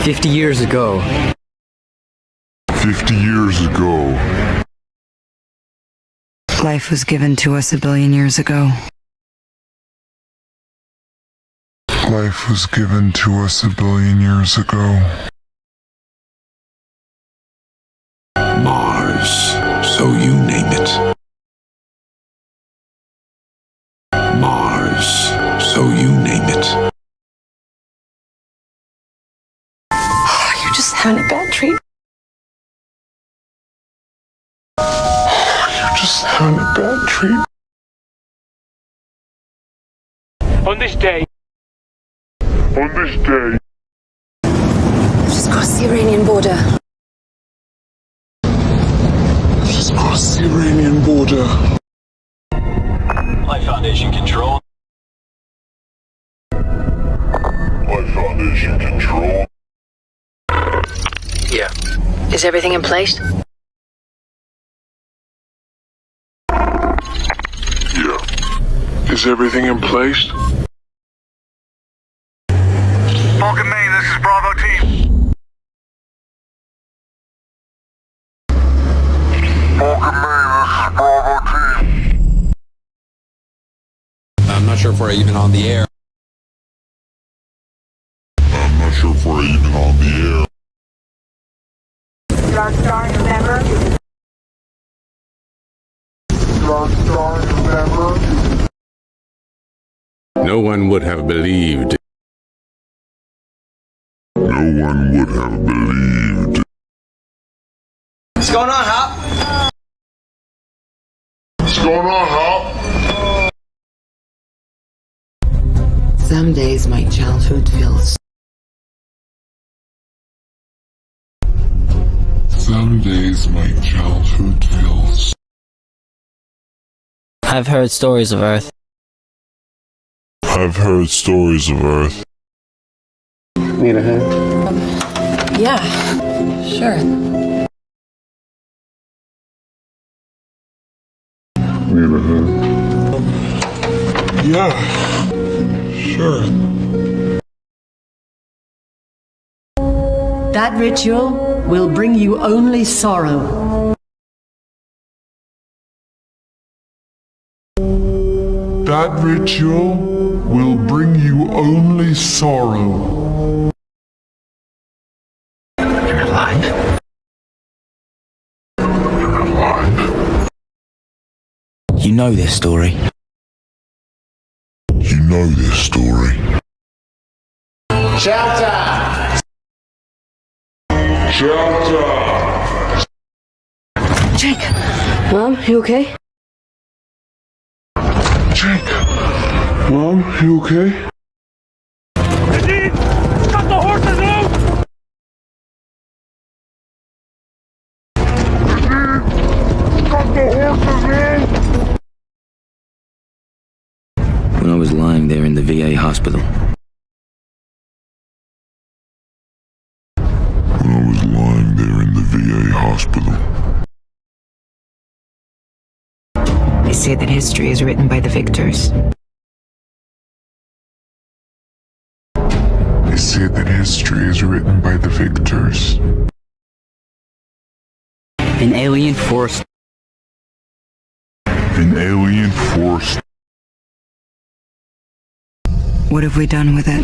50 years ago. 50 years ago. Life was given to us a billion years ago. Life was given to us a billion years ago. Mars, so you name it. Mars, so you name it. You're just having a bad dream. You're just having a bad dream. On this day, Just crossed the Iranian border. Just crossed the Iranian border. Life Foundation control. Life Foundation control. Yeah. Is everything in place? Yeah. Is everything in place? Falcon Main, this is Bravo Team. Falcon Main, this is Bravo Team. I'm not sure if we're even on the air. I'm not sure if we're even on the air. Starting November. Starting November. No one would have believed. No one would have believed. What's going on, Hop? What's going on, Hop? Some days my childhood feels. Some days my childhood feels. I've heard stories of Earth. I've heard stories of Earth. Need a hand? Yeah, sure. Need a hand? Yeah, sure. That ritual will bring you only sorrow. That ritual will bring you only sorrow. You're alive. You're alive. You know this story. You know this story. Shelter! Shelter! Jake, Mom, you okay? Jake! Mom, you okay? Nadine, cut the horses loose! Got the horses in! When I was lying there in the VA hospital, When I was lying there in the VA hospital, They say that history is written by the victors. they say that history is written by the victors. an alien force An alien force. What have we done with it?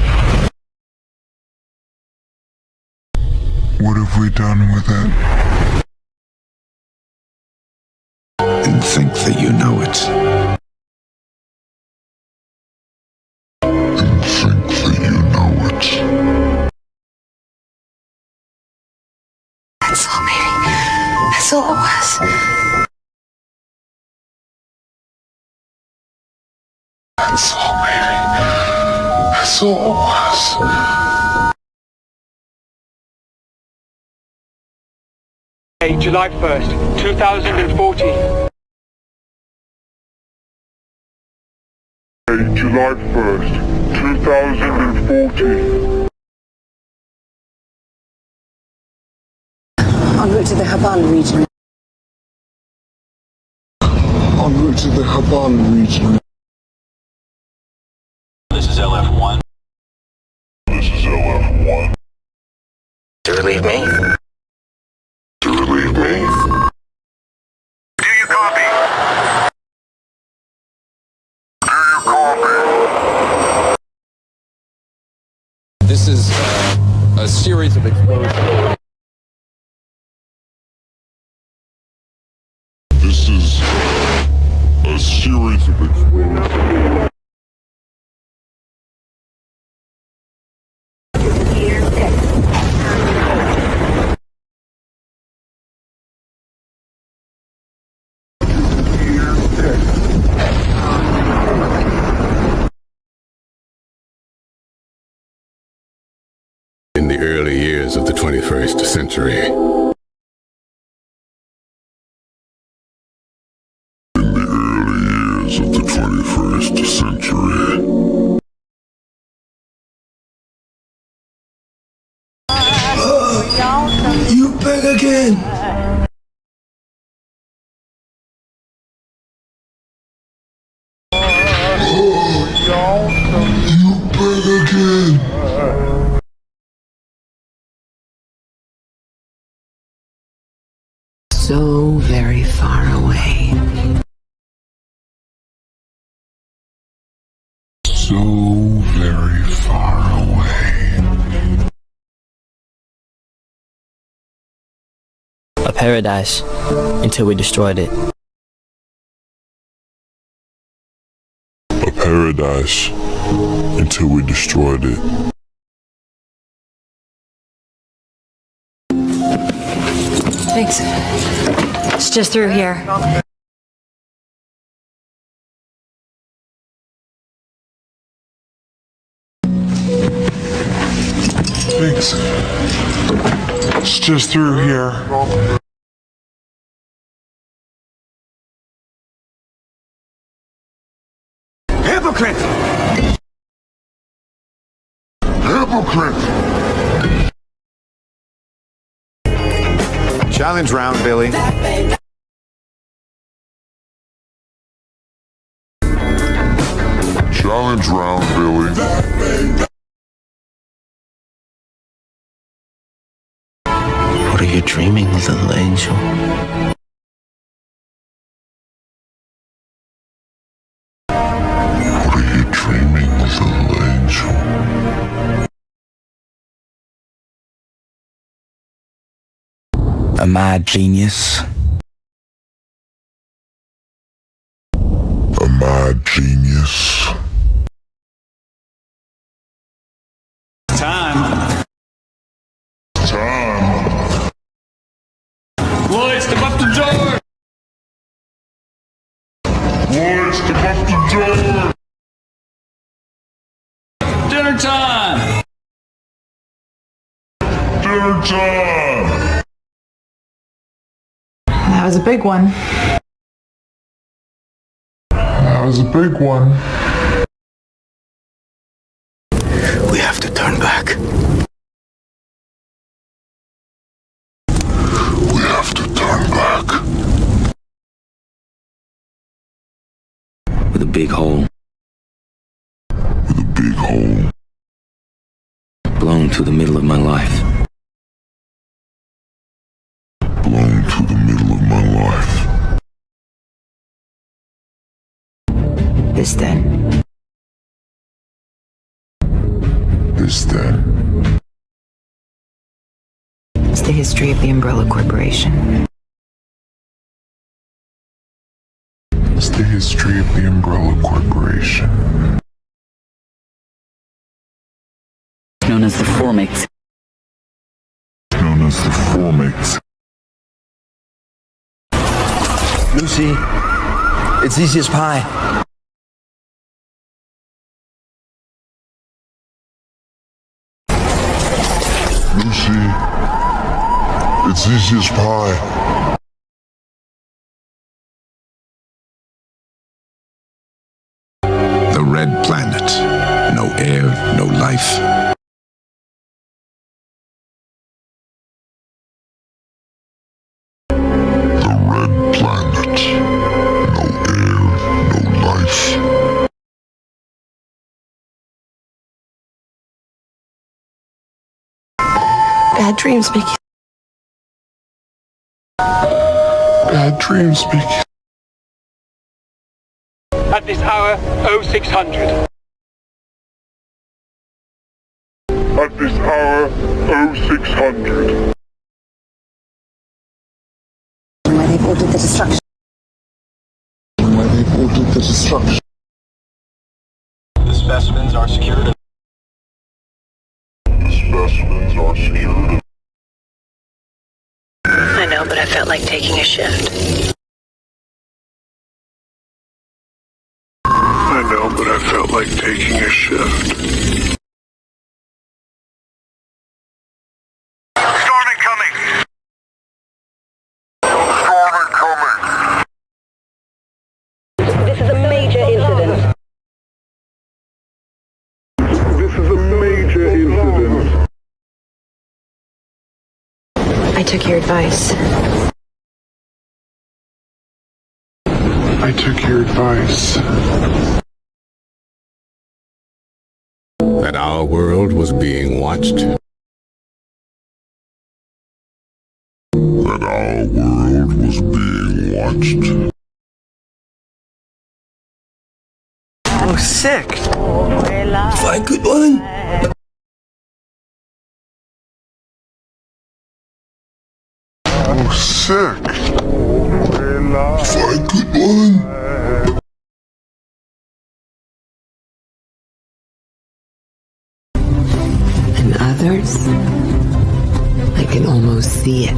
What have we done with it? And think that you know it. And think that you know it. That's all, baby. That's all it was. That's all, baby. That's all it was. Hey, July 1st, 2014. July 1st, 2014. En route to the Habala region. En route to the Habala region. This is LF1. This is LF1. relieve me? To relieve me? Do you copy? Do you copy? This is a series of explosions. This is a series of explosions. In the early years of the 21st century. In the early years of the 21st century. You back again! You back again! So very far away. So very far away. A paradise until we destroyed it. A paradise until we destroyed it. Thanks. It's just through here. Thanks. It's just through here. Hypocrite! Hypocrite! Challenge round, Billy. Challenge round, Billy. What are you dreaming, little angel? What are you dreaming, little angel? A mad genius. A mad genius. Time. Time. Boys, step up the door! Boys, step up the door. Dinner time! Dinner time. That was a big one. That was a big one. We have to turn back. We have to turn back. With a big hole. With a big hole. Blown through the middle of my life. Blown to the middle of my life. This then. This then. It's the history of the Umbrella Corporation. It's the history of the Umbrella Corporation. Known as the Formics. Known as the Formics. Lucy, it's easy as pie. Lucy, it's easy as pie. The red planet. No air, no life. The red planet. No air, no life. Bad dreams make you... Bad dreams make you... At this hour, 0600. At this hour, 0600. Why they've ordered the destruction. Why they've ordered the destruction. The specimens are secured. The specimens are secured. I know, but I felt like taking a shift. I know, but I felt like taking a shift. Storm incoming! Storm incoming! This is a major incident. This is a major incident. I took your advice. I took your advice. That our world was being watched. That our world was being watched. Oh, sick. Find good one. Oh, sick. Find good one. And others, I can almost see it.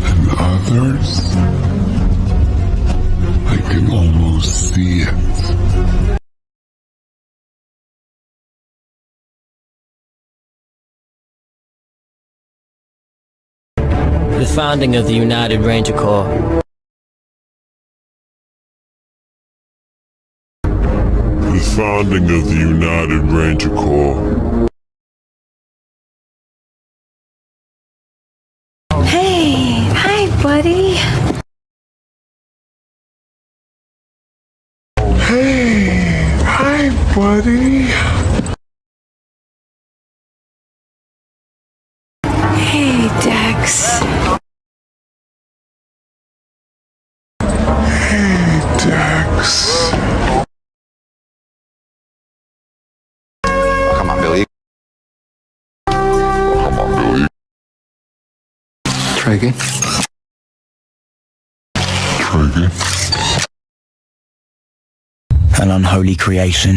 And others, I can almost see it. The founding of the United Ranger Corps. The founding of the United Ranger Corps. Hey, hi, buddy. Hey, hi, buddy. Hey, Dex. Hey, Dex. Come on, Billy. Come on, Billy. Try again. Try again. An unholy creation.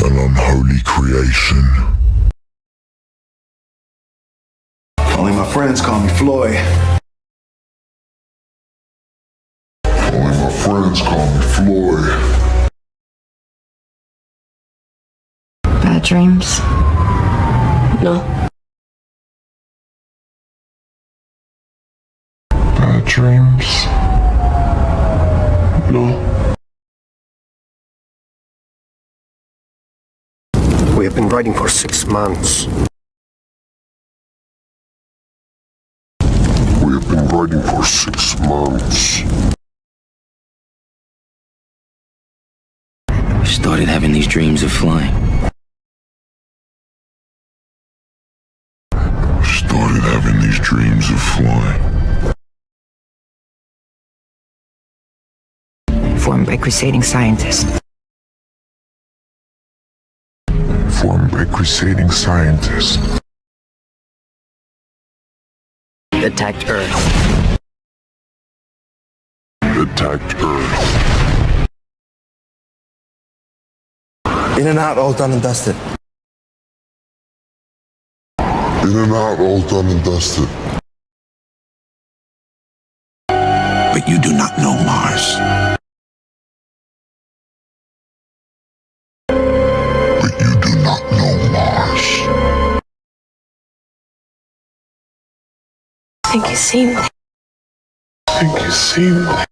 An unholy creation. Only my friends call me Floyd. Only my friends call me Floyd. Bad dreams? No. Bad dreams? No. We have been writing for 6 months. We have been writing for 6 months. I started having these dreams of flying. Started having these dreams of flying. Formed by crusading scientists. Formed by crusading scientists. Attacked Earth. Attacked Earth. In and out, all done and dusted. In and out, all done and dusted. But you do not know Mars. But you do not know Mars. I think you've seen things. I think you've seen things.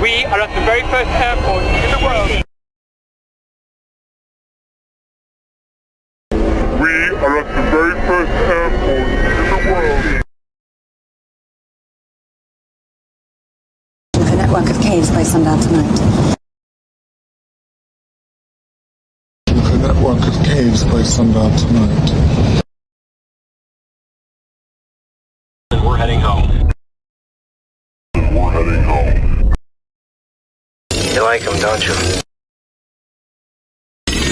We are at the very first airport in the world. We are at the very first airport in the world. network of caves by sundown tonight. A network of caves by sundown tonight. We're heading home. We're heading home. You like him, don't you?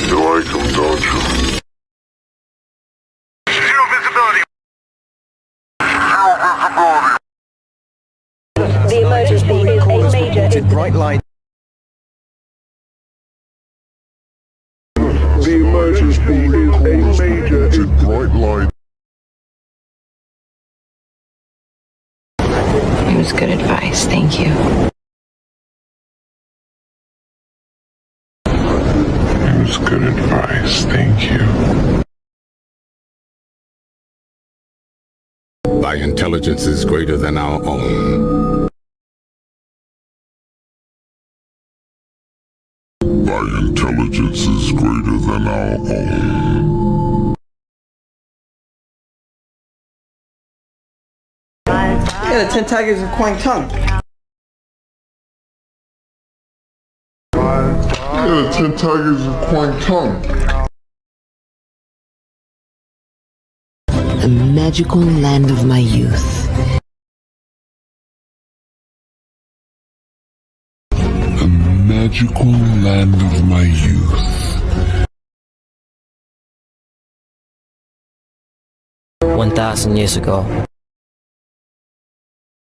You like him, don't you? Zero visibility. The emergency is a major Bright light. The emergency is a major bright light. It was good advice, thank you. It was good advice, thank you. Thy intelligence is greater than our own. Thy intelligence is greater than our own. Yeah, the 10 tigers of Quang Tung. Yeah, the 10 tigers of Quang Tung. The magical land of my youth. The magical land of my youth. 1,000 years ago.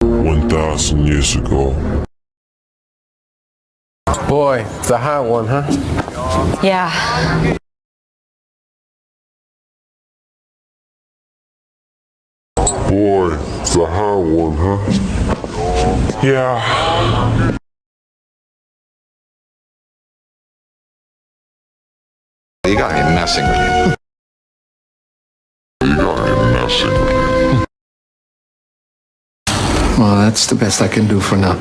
1,000 years ago. Boy, it's a hot one, huh? Yeah. Boy, it's a hot one, huh? Yeah. You gotta be messing with me. You gotta be messing with me. Well, that's the best I can do for now.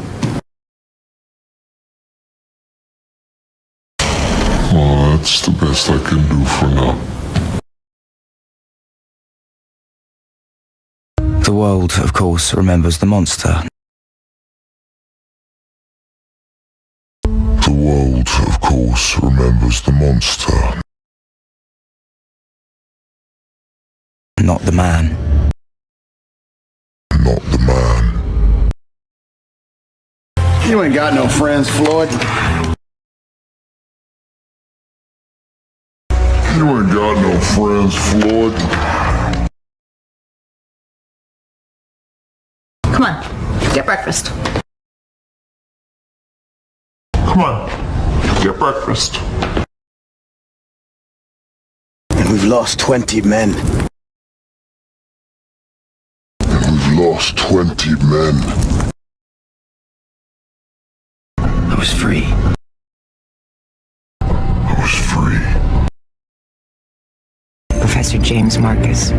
Well, that's the best I can do for now. The world, of course, remembers the monster. The world, of course, remembers the monster. Not the man. Not the man. You ain't got no friends, Floyd. You ain't got no friends, Floyd. Come on, get breakfast. Come on, get breakfast. And we've lost 20 men. We've lost 20 men. I was free. I was free. Professor James Marcus.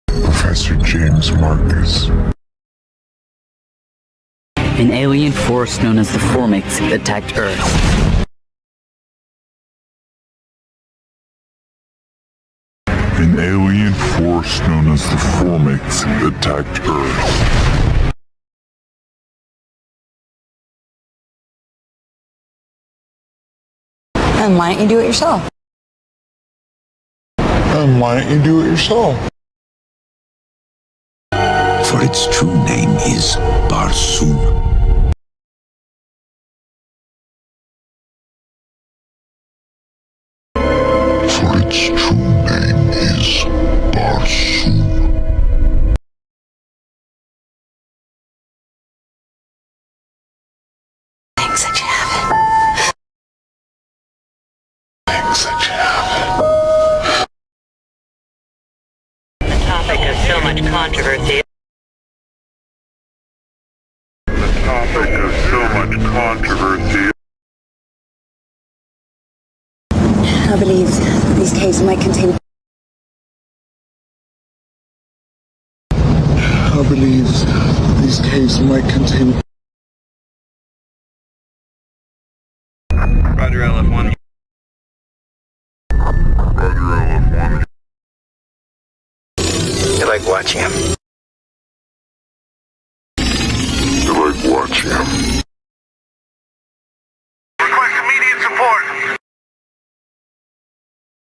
Professor James Marcus. An alien force known as the Formics attacked Earth. An alien force known as the Formics attacked Earth. And why don't you do it yourself? And why don't you do it yourself? For its true name is Barsoom. For its true name is Barsoom. Thanks that you have it. Thanks that you have it. The topic of so much controversy. The topic of so much controversy. I believe these caves might contain... I believe these caves might contain... Roger, LF1. Roger, LF1. You like watching him? You like watch him. Request immediate support.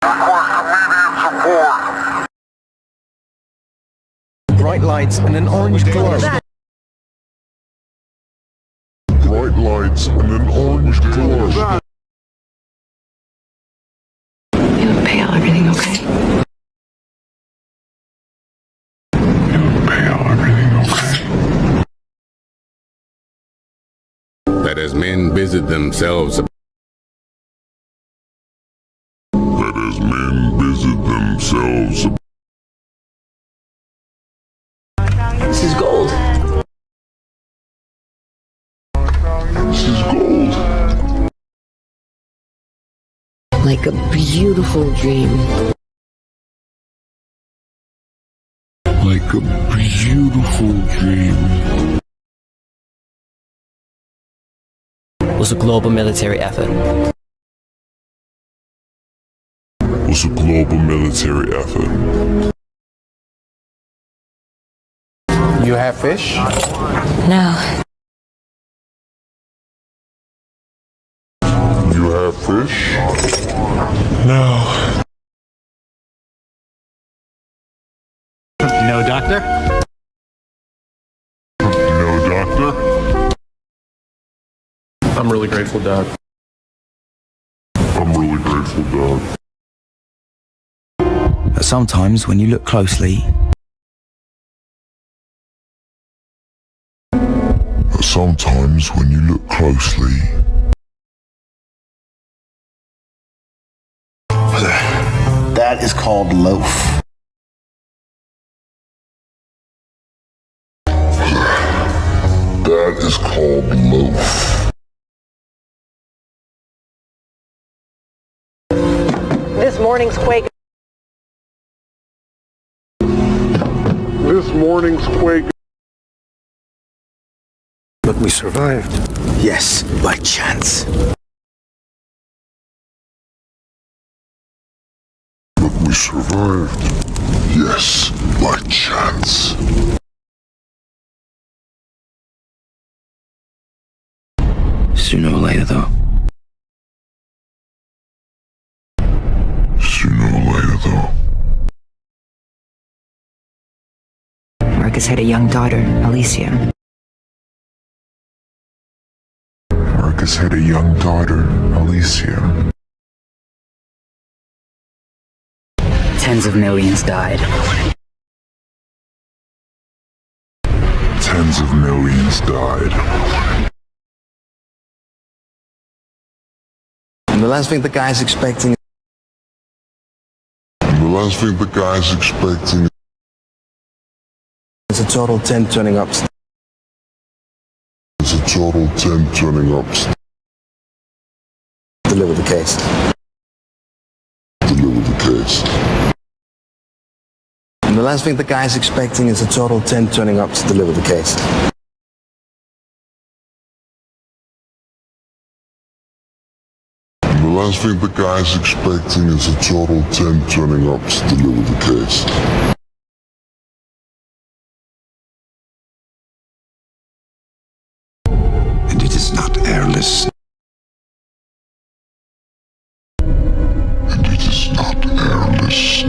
Request immediate support. Bright lights and an orange glow. Bright lights and an orange glow. You look pale. Everything okay? You look pale. Everything okay? That as men busied themselves. That as men busied themselves. This is gold. This is gold. Like a beautiful dream. Like a beautiful dream. Was a global military effort. Was a global military effort. You have fish? No. You have fish? No. No, doctor? No, doctor? I'm really grateful, Dad. I'm really grateful, Dad. Sometimes when you look closely, sometimes when you look closely, That is called loaf. that is called loaf. This morning's quake. This morning's quake. But we survived. Yes, by chance. But we survived. Yes, by chance. sooner or later though. Sooner or later though. Marcus had a young daughter, Alicia. Marcus had a young daughter, Alicia. Tens of millions died. Tens of millions died. And the last thing the guy's expecting is a total 10 turning ups. It's a total 10 turning ups. Deliver the case. Deliver the case. And the last thing the guy's expecting is a total 10 turning ups to deliver the case. And the last thing the guy's expecting is a total 10 turning ups to deliver the case. And it is not airless. And it is not airless.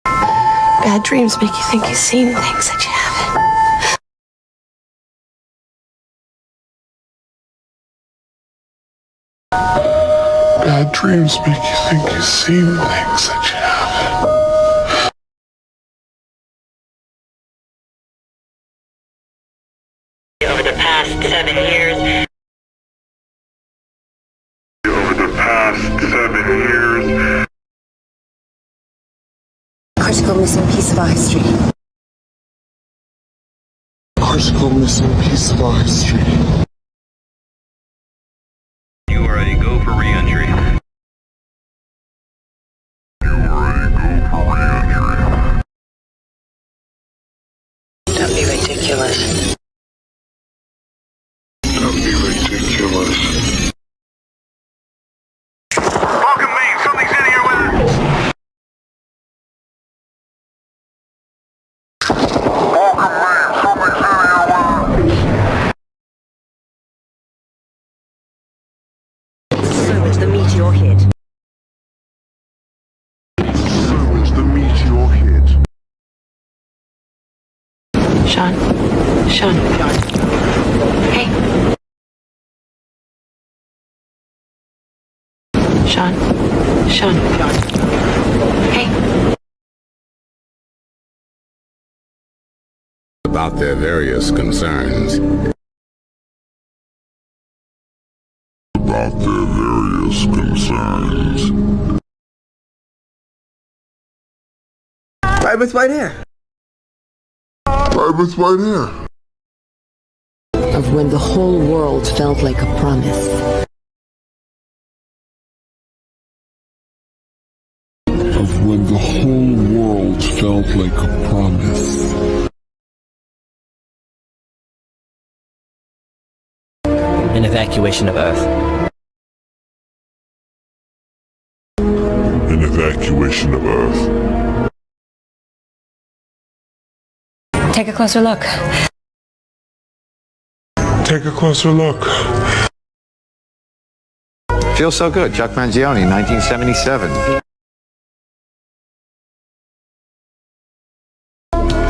Bad dreams make you think you've seen things that you haven't. Bad dreams make you think you've seen things that you haven't. Over the past 7 years. Over the past 7 years. Critical missing piece of our history. Critical missing piece of our history. You are ready to go for re-entry. Don't be ridiculous. Don't be ridiculous. Welcome main, something's in here with us. Welcome main, something's in here Sean. Sean. Hey. Sean. Sean. Hey. About their various concerns. About their various concerns. Right with white hair. Right with white hair. Of when the whole world felt like a promise. Of when the whole world felt like a promise. An evacuation of Earth. An evacuation of Earth. Take a closer look. Take a closer look. Feels so good, Chuck Mangione, 1977.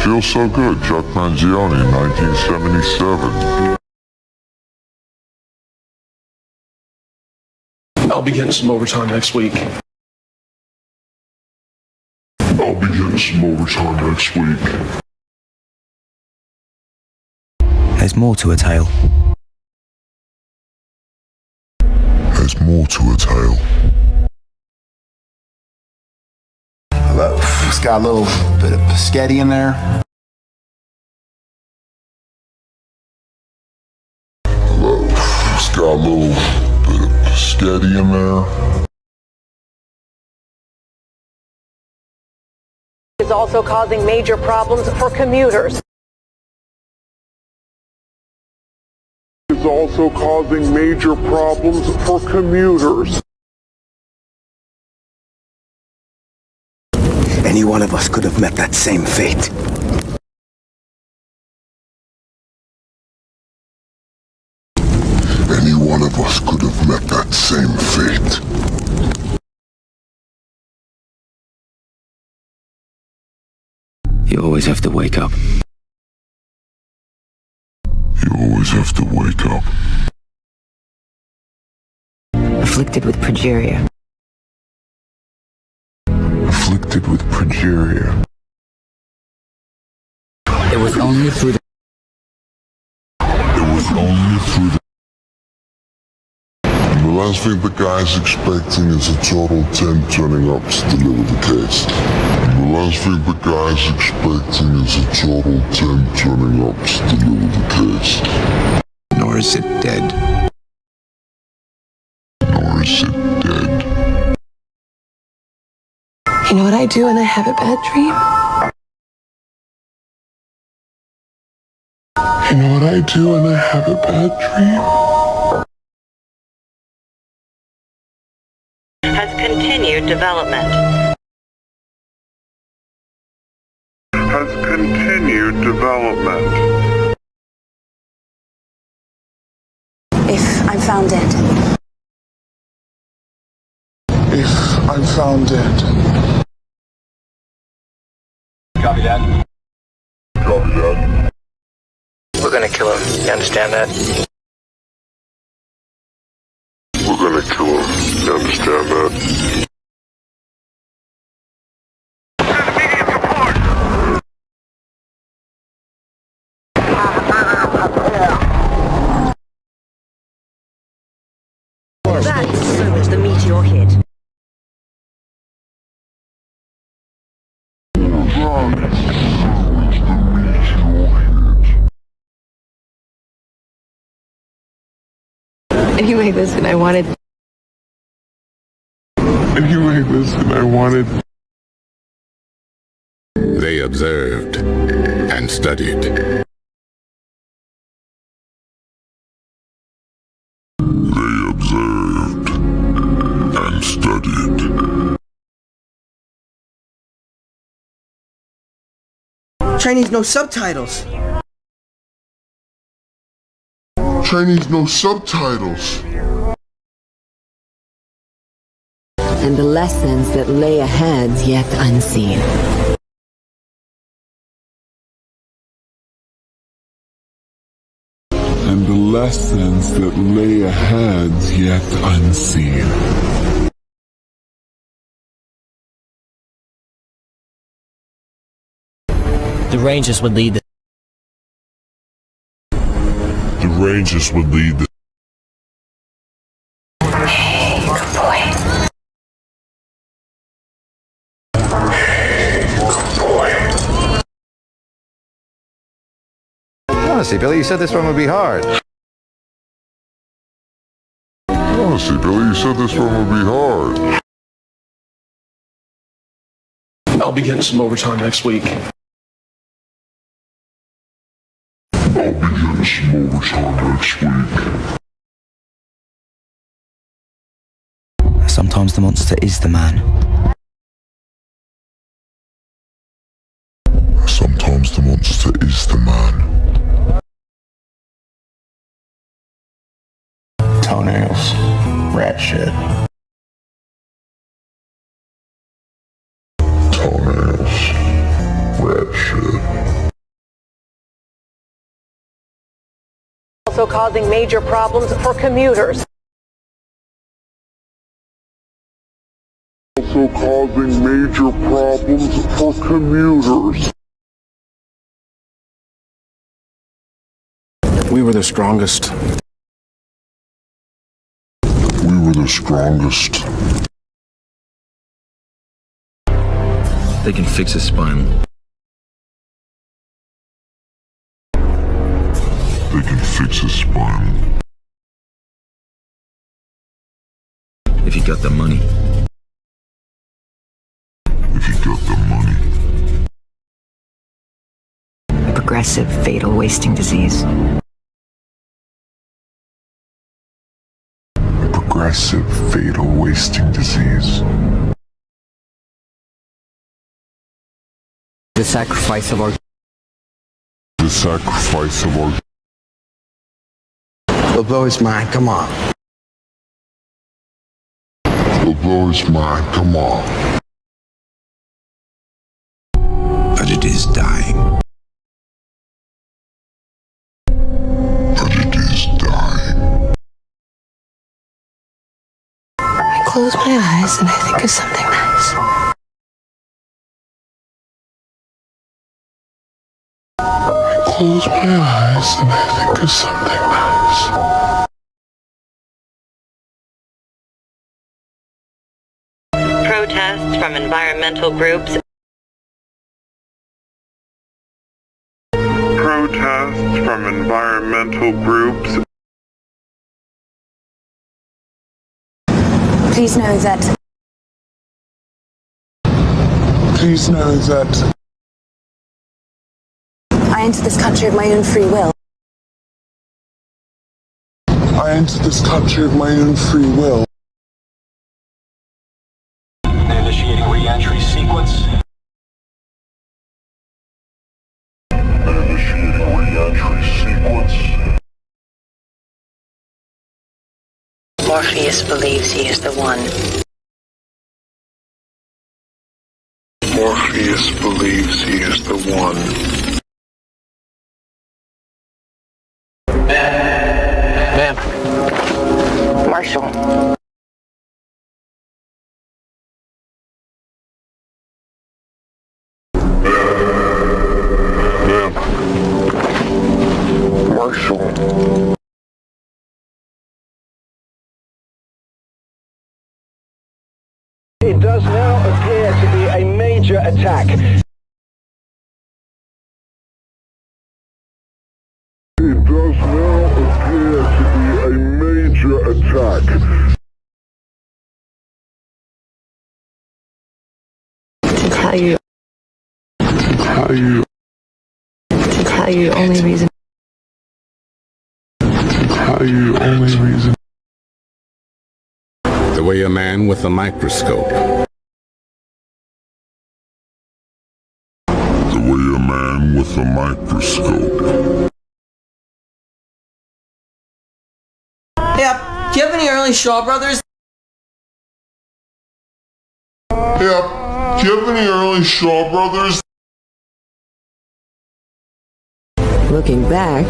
Feels so good, Chuck Mangione, 1977. I'll be getting some overtime next week. I'll be getting some overtime next week. There's more to a tale. There's more to a tale. Hello. It's got a little bit of biscotti in there. Hello. It's got a little bit of biscotti in there. It's also causing major problems for commuters. It's also causing major problems for commuters. Any one of us could have met that same fate. Any one of us could have met that same fate. You always have to wake up. You always have to wake up. Afflicted with progeria. Afflicted with progeria. It was only through the And the last thing the guy's expecting is a total 10 turning up to deliver the case. And the last thing the guy's expecting is a total 10 turning up to deliver the case. Nor is it dead. Nor is it dead. You know what I do when I have a bad dream? You know what I do when I have a bad dream? Has continued development. Has continued development. If I'm found dead. If I'm found dead. Copy that. Copy that. We're gonna kill him. You understand that? We're gonna kill him. You understand that? That's as soon as the meteor hit. Anyway, listen, I wanted... They observed and studied. They observed and studied. Chinese no subtitles. Chinese no subtitles. And the lessons that lay ahead yet unseen. and the lessons that lay ahead yet unseen. The Rangers would lead The Rangers would lead the Honestly, Billy, you said this one would be hard. Honestly, Billy, you said this one would be hard. I'll be getting some overtime next week. I'll be getting some overtime next week. Sometimes the monster is the man. Sometimes the monster is the man. Toenails. Rat shit. Toenails. Rat shit. Also causing major problems for commuters. Also causing major problems for commuters. We were the strongest. We were the strongest. They can fix his spine. They can fix his spine. If you got the money. If you got the money. Progressive fatal wasting disease. Progressive fatal wasting disease. The sacrifice of our... The sacrifice of our... We'll blow his mind, come on. We'll blow his mind, come on. But it is dying. But it is dying. I close my eyes and I think of something nice. I close my eyes and I think of something nice. Protests from environmental groups. Protests from environmental groups. Please know that Please know that I entered this country of my own free will. I entered this country of my own free will. Initiating re-entry sequence. Initiating re-entry sequence. Morpheus believes he is the one. Morpheus believes he is the one. Ma'am. Marshall. Ma'am. Marshall. It does now appear to be a major attack. It does now appear to be a major attack. To tell you only reason. The way a man with a microscope. The way a man with a microscope. Yeah, do you have any early Shaw Brothers? Yeah, do you have any early Shaw Brothers? Looking back,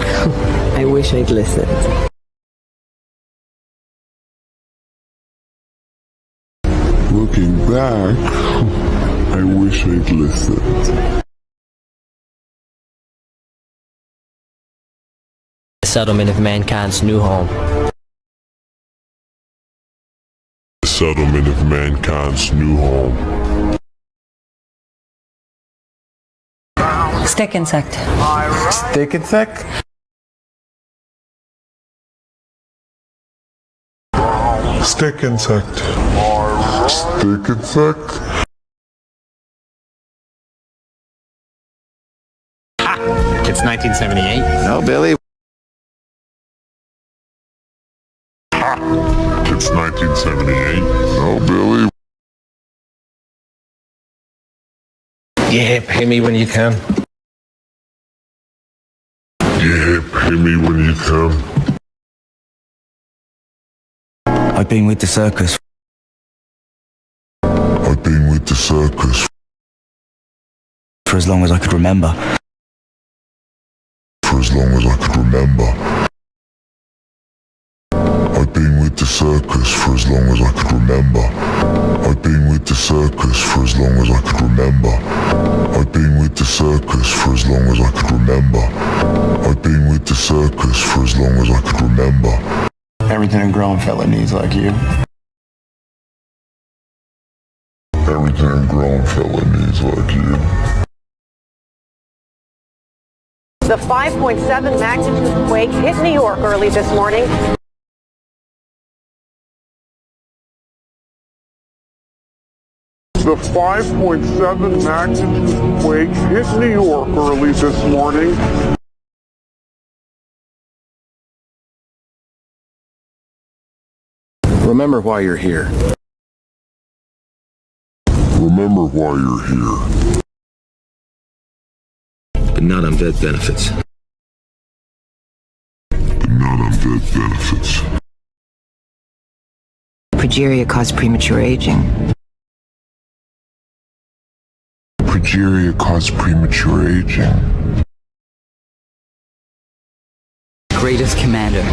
I wish I'd listened. Looking back, I wish I'd listened. The settlement of mankind's new home. The settlement of mankind's new home. Stick insect. Stick insect? Stick insect. Stick insect? It's 1978. No, Billy. It's 1978. No, Billy. Yeah, pay me when you can. Yeah, pay me when you can. I've been with the circus. I've been with the circus for as long as I could remember. For as long as I could remember. I've been with the circus for as long as I could remember. I've been with the circus for as long as I could remember. I've been with the circus for as long as I could remember. I've been with the circus for as long as I could remember. Everything a grown fella needs like you. Everything a grown fella needs like you. The 5.7 magnitude quake hit New York early this morning. The 5.7 magnitude quake hit New York early this morning. Remember why you're here. Remember why you're here. But not on vet benefits. But not on vet benefits. Progeria cause premature aging. Progeria cause premature aging. Greatest commander.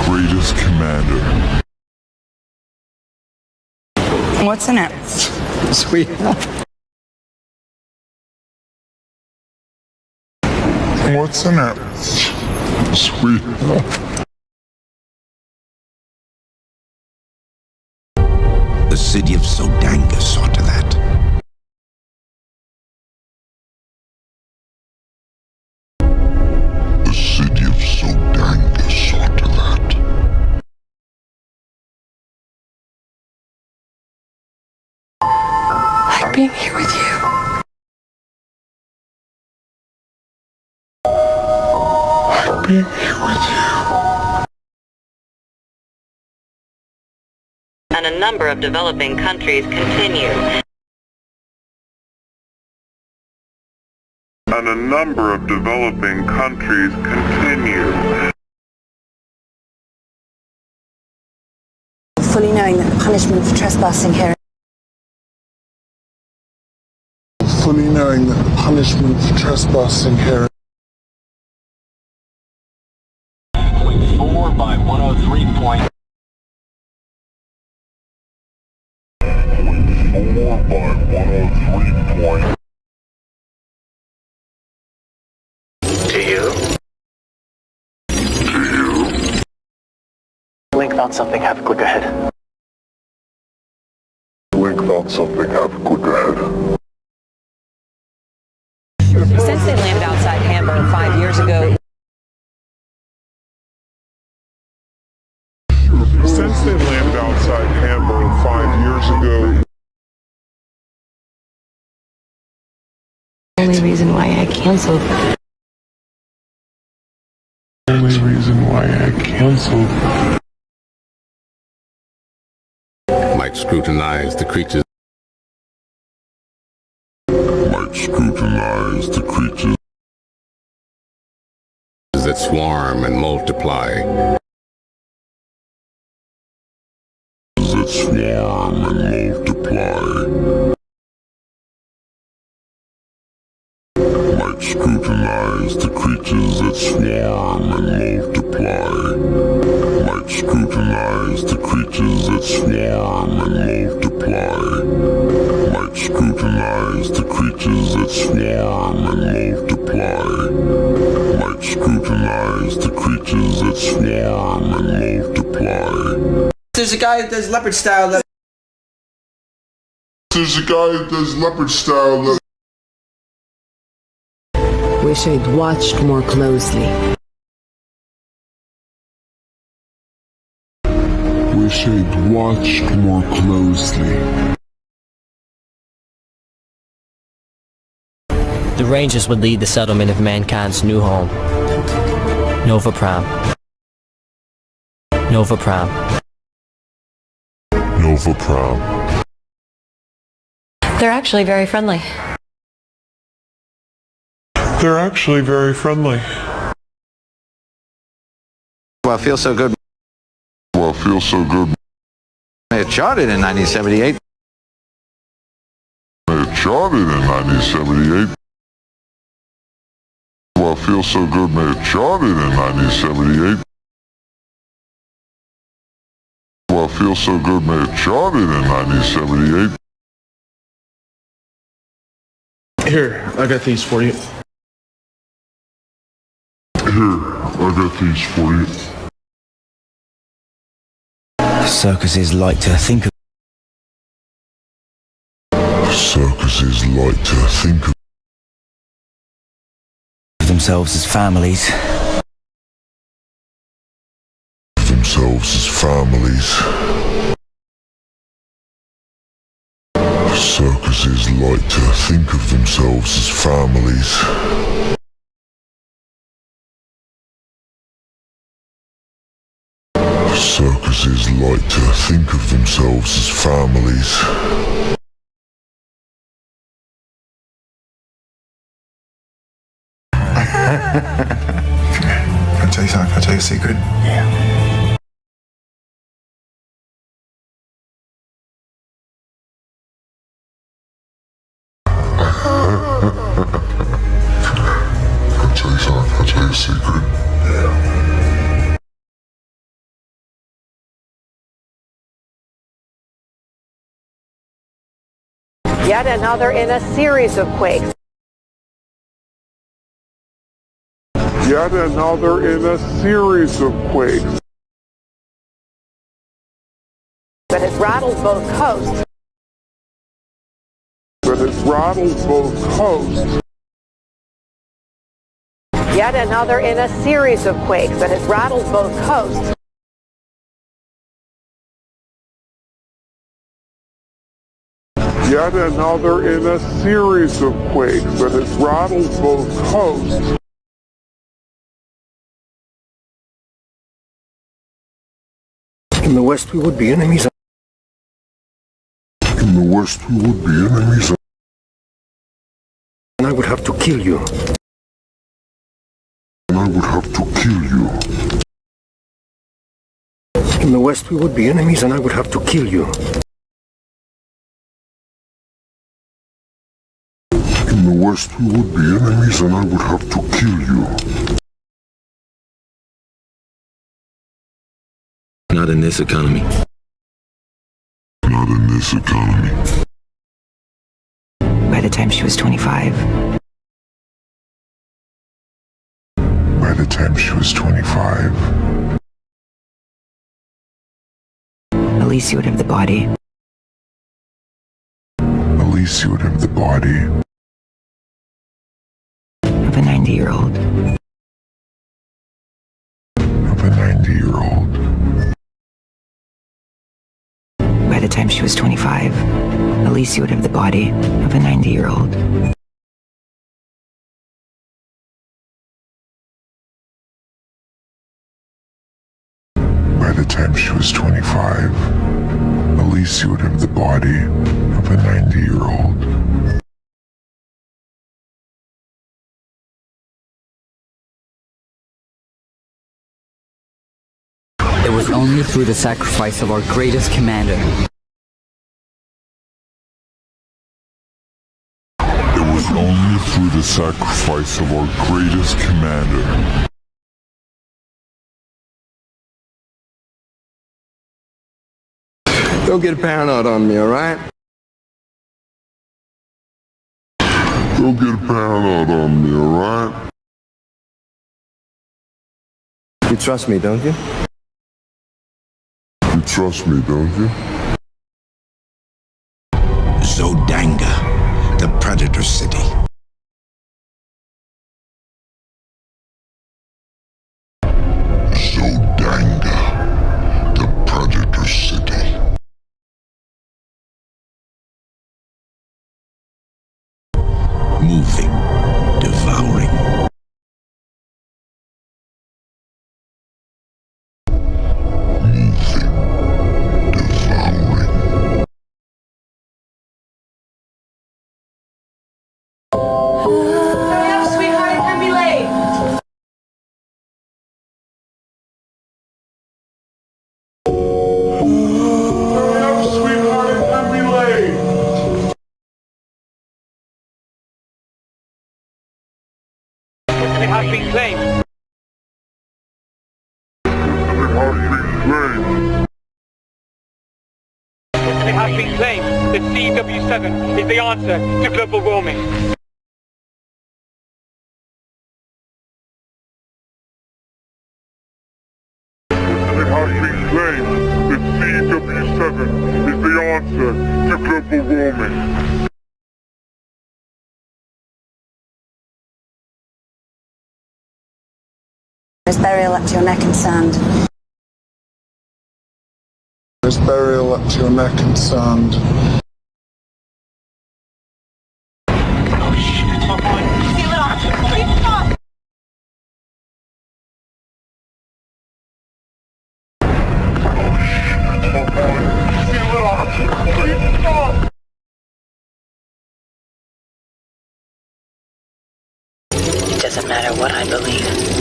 Greatest commander. What's in it? Sweet. What's in it? Sweet. The city of Sodanga saw to that. The city of Sodanga saw to that. Like being here with you. Like being here with you. And a number of developing countries continue. And a number of developing countries continue. Fully knowing that the punishment for trespassing here. Fully knowing that the punishment for trespassing here. 4 by 103 point. 4 by 103 point. To you? To you? Link found something. Have a quick ahead. Link found something. Have a quick ahead. Since they landed outside Hamburg 5 years ago. Since they landed outside Hamburg 5 years ago. The only reason why I canceled. The only reason why I canceled. Might scrutinize the creatures. Might scrutinize the creatures that swarm and multiply. That swarm and multiply. Might scrutinize the creatures that swarm and multiply. Might scrutinize the creatures that swarm and multiply. Might scrutinize the creatures that swarm and multiply. Might scrutinize the creatures that swarm and multiply. There's a guy that does leopard style. There's a guy that does leopard style. Wish I'd watched more closely. Wish I'd watched more closely. The Rangers would lead the settlement of mankind's new home. Nova Prime. Nova Prime. Nova Prime. They're actually very friendly. They're actually very friendly. Well, it feels so good. Well, it feels so good. It charted in 1978. It charted in 1978. Well, it feels so good. It charted in 1978. Well, it feels so good. It charted in 1978. Here, I got these for you. Here, I got these for you. Circuses like to think of themselves as families. Circuses like to think of themselves as families. Circuses like to think of themselves as families. Can I tell you something? Can I tell you a secret? Yeah. Can I tell you something? Can I tell you a secret? Yeah. Yet another in a series of quakes. Yet another in a series of quakes that has rattled both coasts. Yet another in a series of quakes that has rattled both coasts. Yet another in a series of quakes that has rattled both coasts. In the West, we would be enemies. In the West, we would be enemies. And I would have to kill you. And I would have to kill you. In the West, we would be enemies, and I would have to kill you. In the West, we would be enemies, and I would have to kill you. Not in this economy. Not in this economy. By the time she was 25. By the time she was 25. At least you would have the body. At least you would have the body. Of a 90-year-old. Of a 90-year-old. By the time she was 25, at least you would have the body of a 90-year-old. By the time she was 25, at least you would have the body of a 90-year-old. It was only through the sacrifice of our greatest commander. It was only through the sacrifice of our greatest commander. Don't get paranoid on me, alright? Don't get paranoid on me, alright? You trust me, don't you? You trust me, don't you? Zodanga, the Predator City. Zodanga, the Predator City. Moving, devouring. Has been claimed. It has been claimed that CW7 is the answer to global warming. It has been claimed that CW7 is the answer to global warming. There's burial up to your neck in sand. There's burial up to your neck in sand. Oh shit. It doesn't matter what I believe.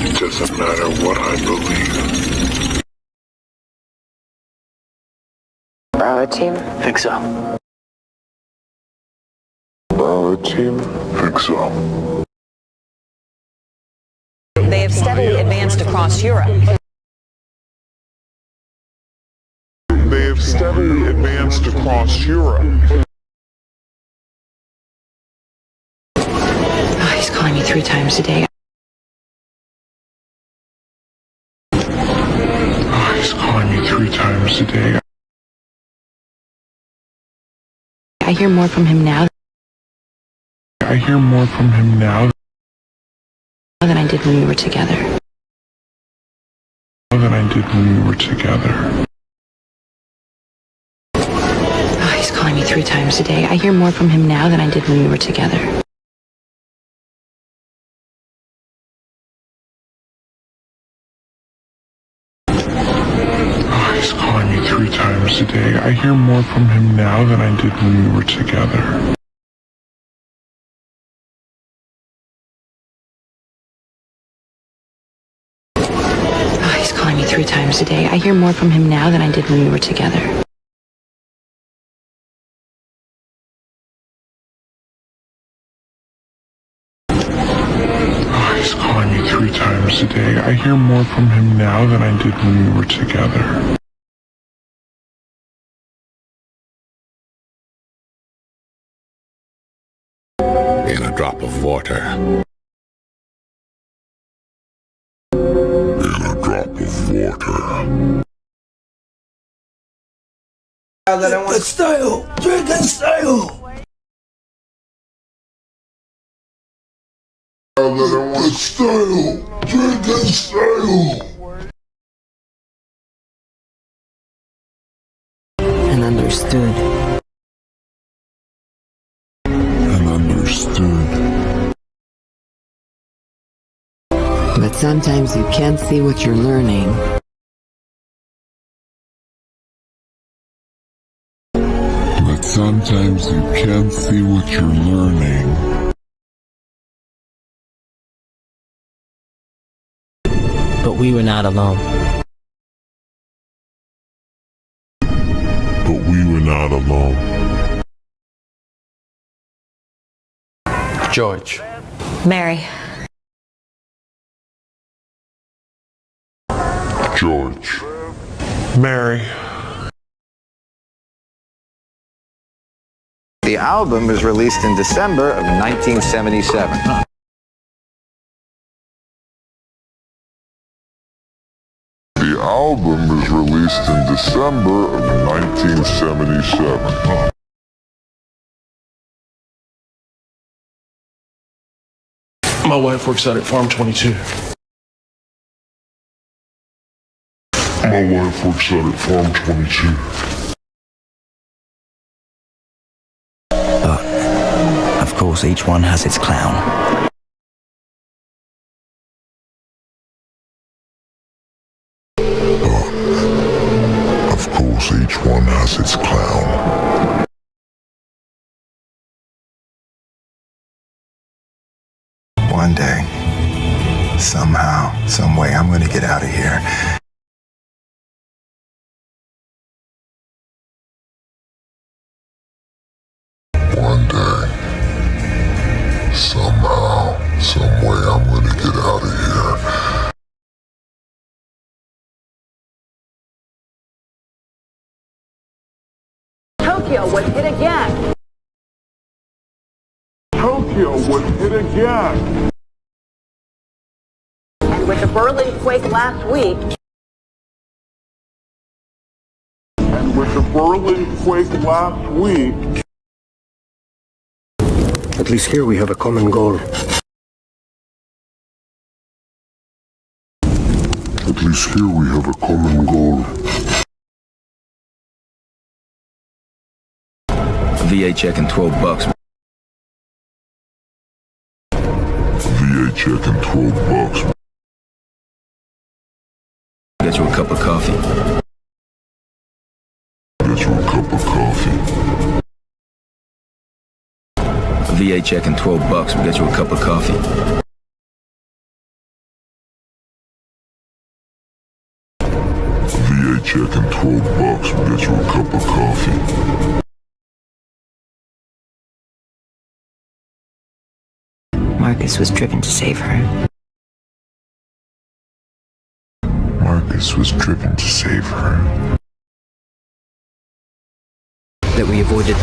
It doesn't matter what I believe. Bravo team? Think so. Bravo team, think so. They have steadily advanced across Europe. They have steadily advanced across Europe. Oh, he's calling me 3 times a day. Oh, he's calling me 3 times a day. I hear more from him now. I hear more from him now Than I did when we were together. Than I did when we were together. Oh, he's calling me 3 times a day. I hear more from him now than I did when we were together. Oh, he's calling me 3 times a day. I hear more from him now than I did when we were together. Oh, he's calling me 3 times a day. I hear more from him now than I did when we were together. Oh, he's calling me 3 times a day. I hear more from him now than I did when we were together. In a drop of water. In a drop of water. But style! Drink and style! But style! Drink and style! And understood. And understood. But sometimes you can't see what you're learning. But sometimes you can't see what you're learning. But we were not alone. But we were not alone. George. Mary. George. Mary. The album was released in December of 1977. The album was released in December of 1977. My wife works out at Farm 22. My wife works out at Farm 22. But, of course, each one has its clown. But, of course, each one has its clown. One day, somehow, some way, I'm gonna get out of here. One day, somehow, some way, I'm gonna get out of here. Tokyo was hit again. Tokyo was hit again. And with the Berlin quake last week, At least here we have a common goal. At least here we have a common goal. VA check and $12. VA check and $12. Get you a cup of coffee. Get you a cup of coffee. VA check and $12. We'll get you a cup of coffee. VA check and $12. We'll get you a cup of coffee. Marcus was driven to save her. Marcus was driven to save her. That we avoided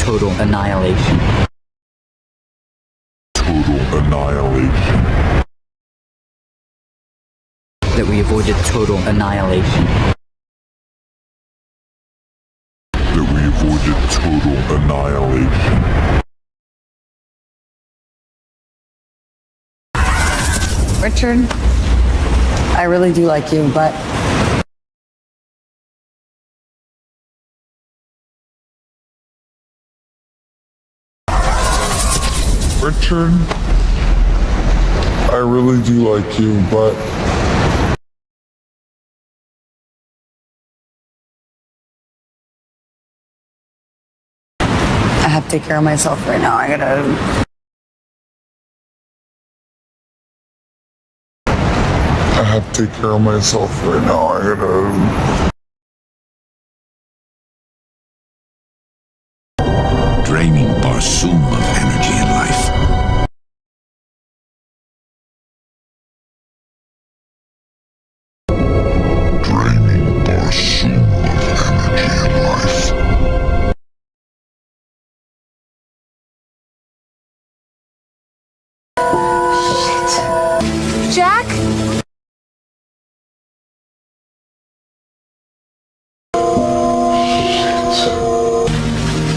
total annihilation. Total annihilation. That we avoided total annihilation. That we avoided total annihilation. Richard, I really do like you, but Richard, I really do like you, but I have to take care of myself right now. I have to take care of myself right now. Draining barsoom of energy and life. Draining barsoom of energy and life. Jack?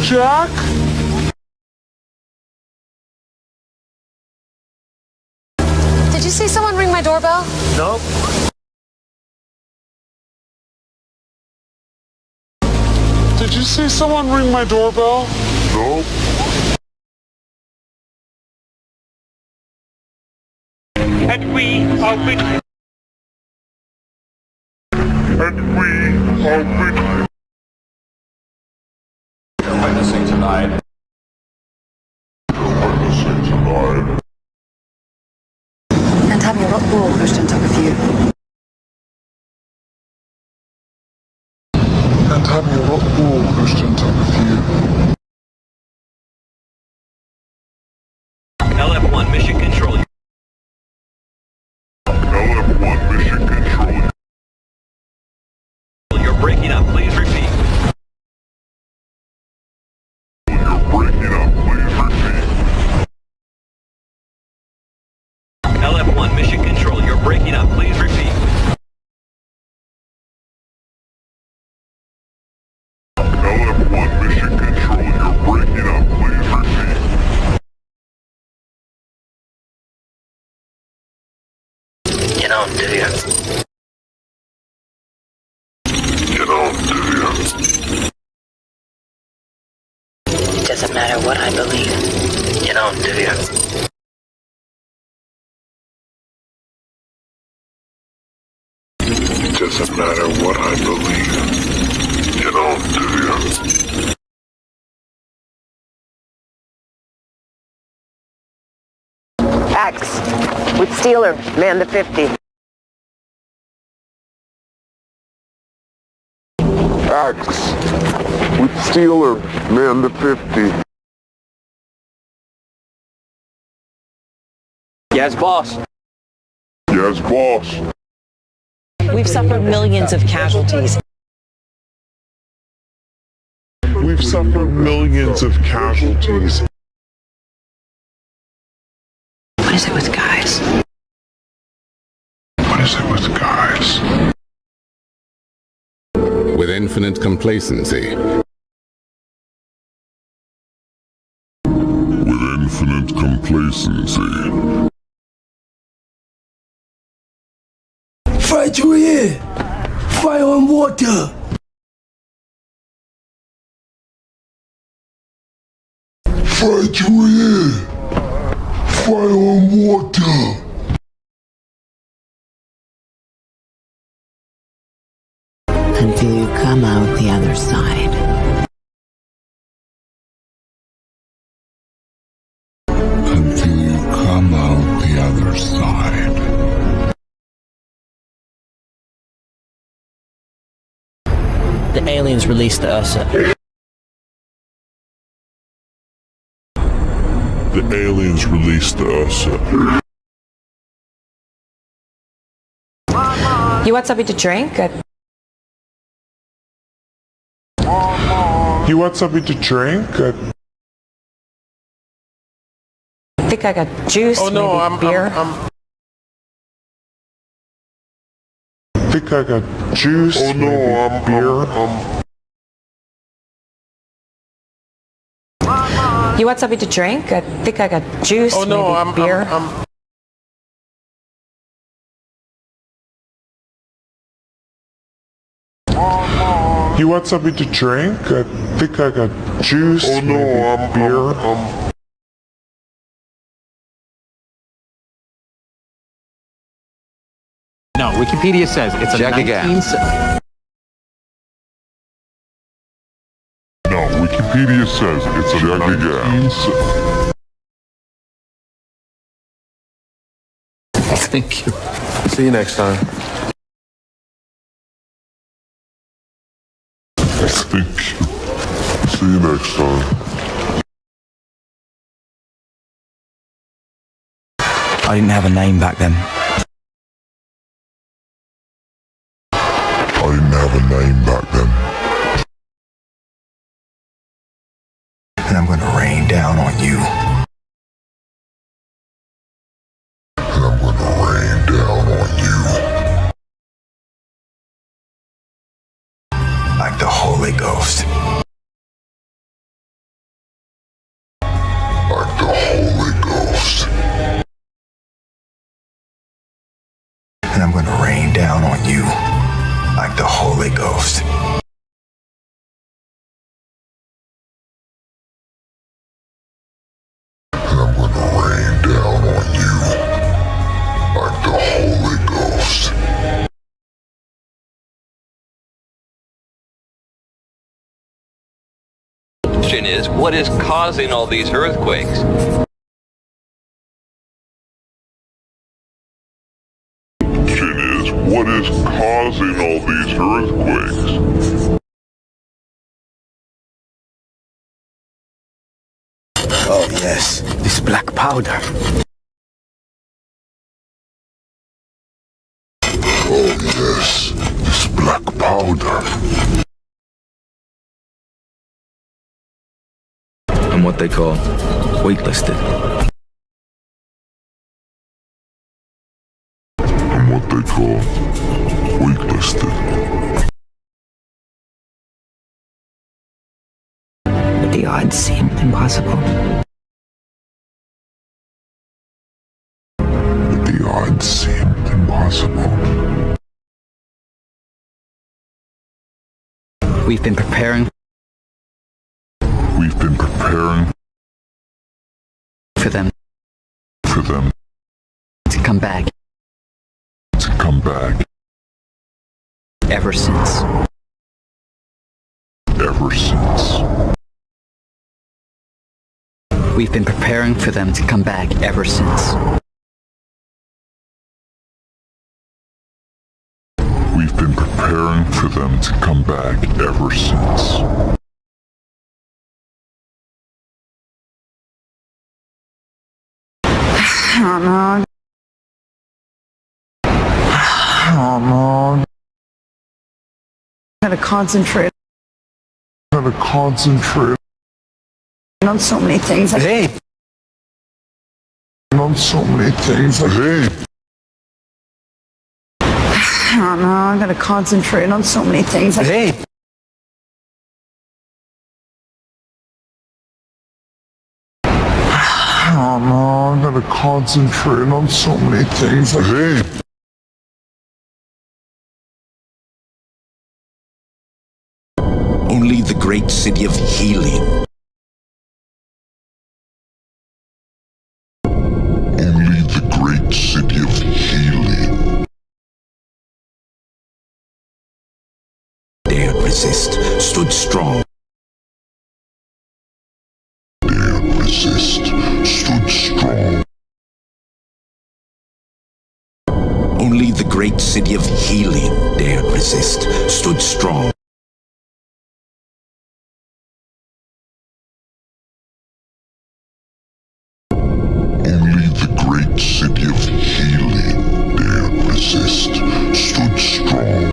Jack? Did you see someone ring my doorbell? Nope. Did you see someone ring my doorbell? Nope. And we are witness. Witnessing tonight. And have your roll pushed on top of you. And have your rock pushed on top of you. don't, do you? You don't, do you? It doesn't matter what I believe. You don't, do you? It doesn't matter what I believe. You don't, do you? Axe with Steeler, man to 50. Axe with Steeler, man to 50. Yes, boss. Yes, boss. We've suffered millions of casualties. We've suffered millions of casualties. What is it with guys? What is it with guys? With infinite complacency. With infinite complacency. Fight through here! Fire on water! Fight through here! Fire on water! Until you come out the other side. Until you come out the other side. The aliens released the Ursa. The aliens released the Ursa. You want something to drink? You want something to drink? I think I got juice, maybe beer. I think I got juice, maybe beer. You want something to drink? I think I got juice, maybe beer. You want something to drink? I think I got juice, maybe beer. No, Wikipedia says it's Check again. No, Wikipedia says it's a again. Thank you. See you next time. Thank you. See you next time. I didn't have a name back then. I didn't have a name back then. And I'm gonna rain down on you. And I'm gonna rain down on you. Like the Holy Ghost. Like the Holy Ghost. And I'm gonna rain down on you. Like the Holy Ghost. And I'm gonna rain down on you. Like the Holy Ghost. The question is, what is causing all these earthquakes? What is causing all these earthquakes? Oh yes, this black powder. Oh yes, this black powder. I'm what they call waitlisted. What they call waitlisted. But the odds seemed impossible. But the odds seemed impossible. We've been preparing for them to come back ever since. We've been preparing for them to come back ever since. We've been preparing for them to come back ever since. Oh no. Oh no. Gotta concentrate on so many things. Hey. On so many things. Hey. Oh no, I gotta concentrate on so many things. Hey. Oh no, I gotta concentrate on so many things. Hey. Only the great city of healing. Only the great city of healing. Dared resist, stood strong. Dared resist, stood strong. Only the great city of healing dared resist, stood strong. Only the great city of healing dared resist, stood strong.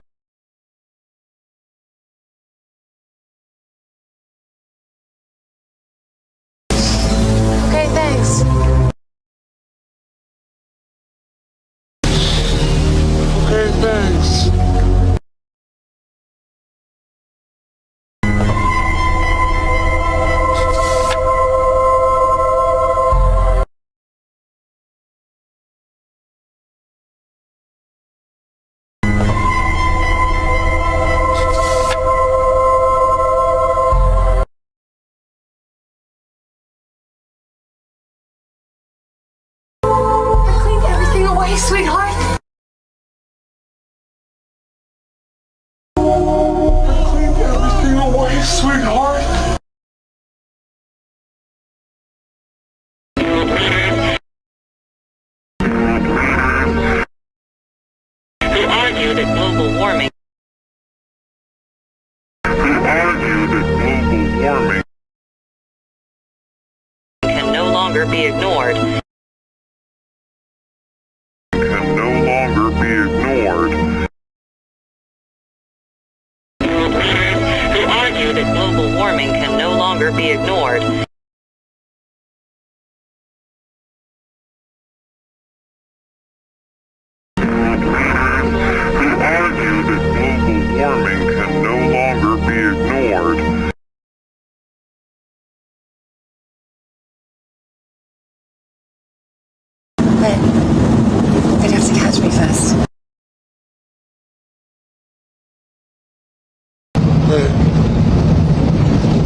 Okay, thanks. Okay, thanks. Sweetheart. Clean everything away, sweetheart. Who argue that global warming can no longer be ignored. Who argue that global warming can no longer be ignored. But they'd have to catch me first.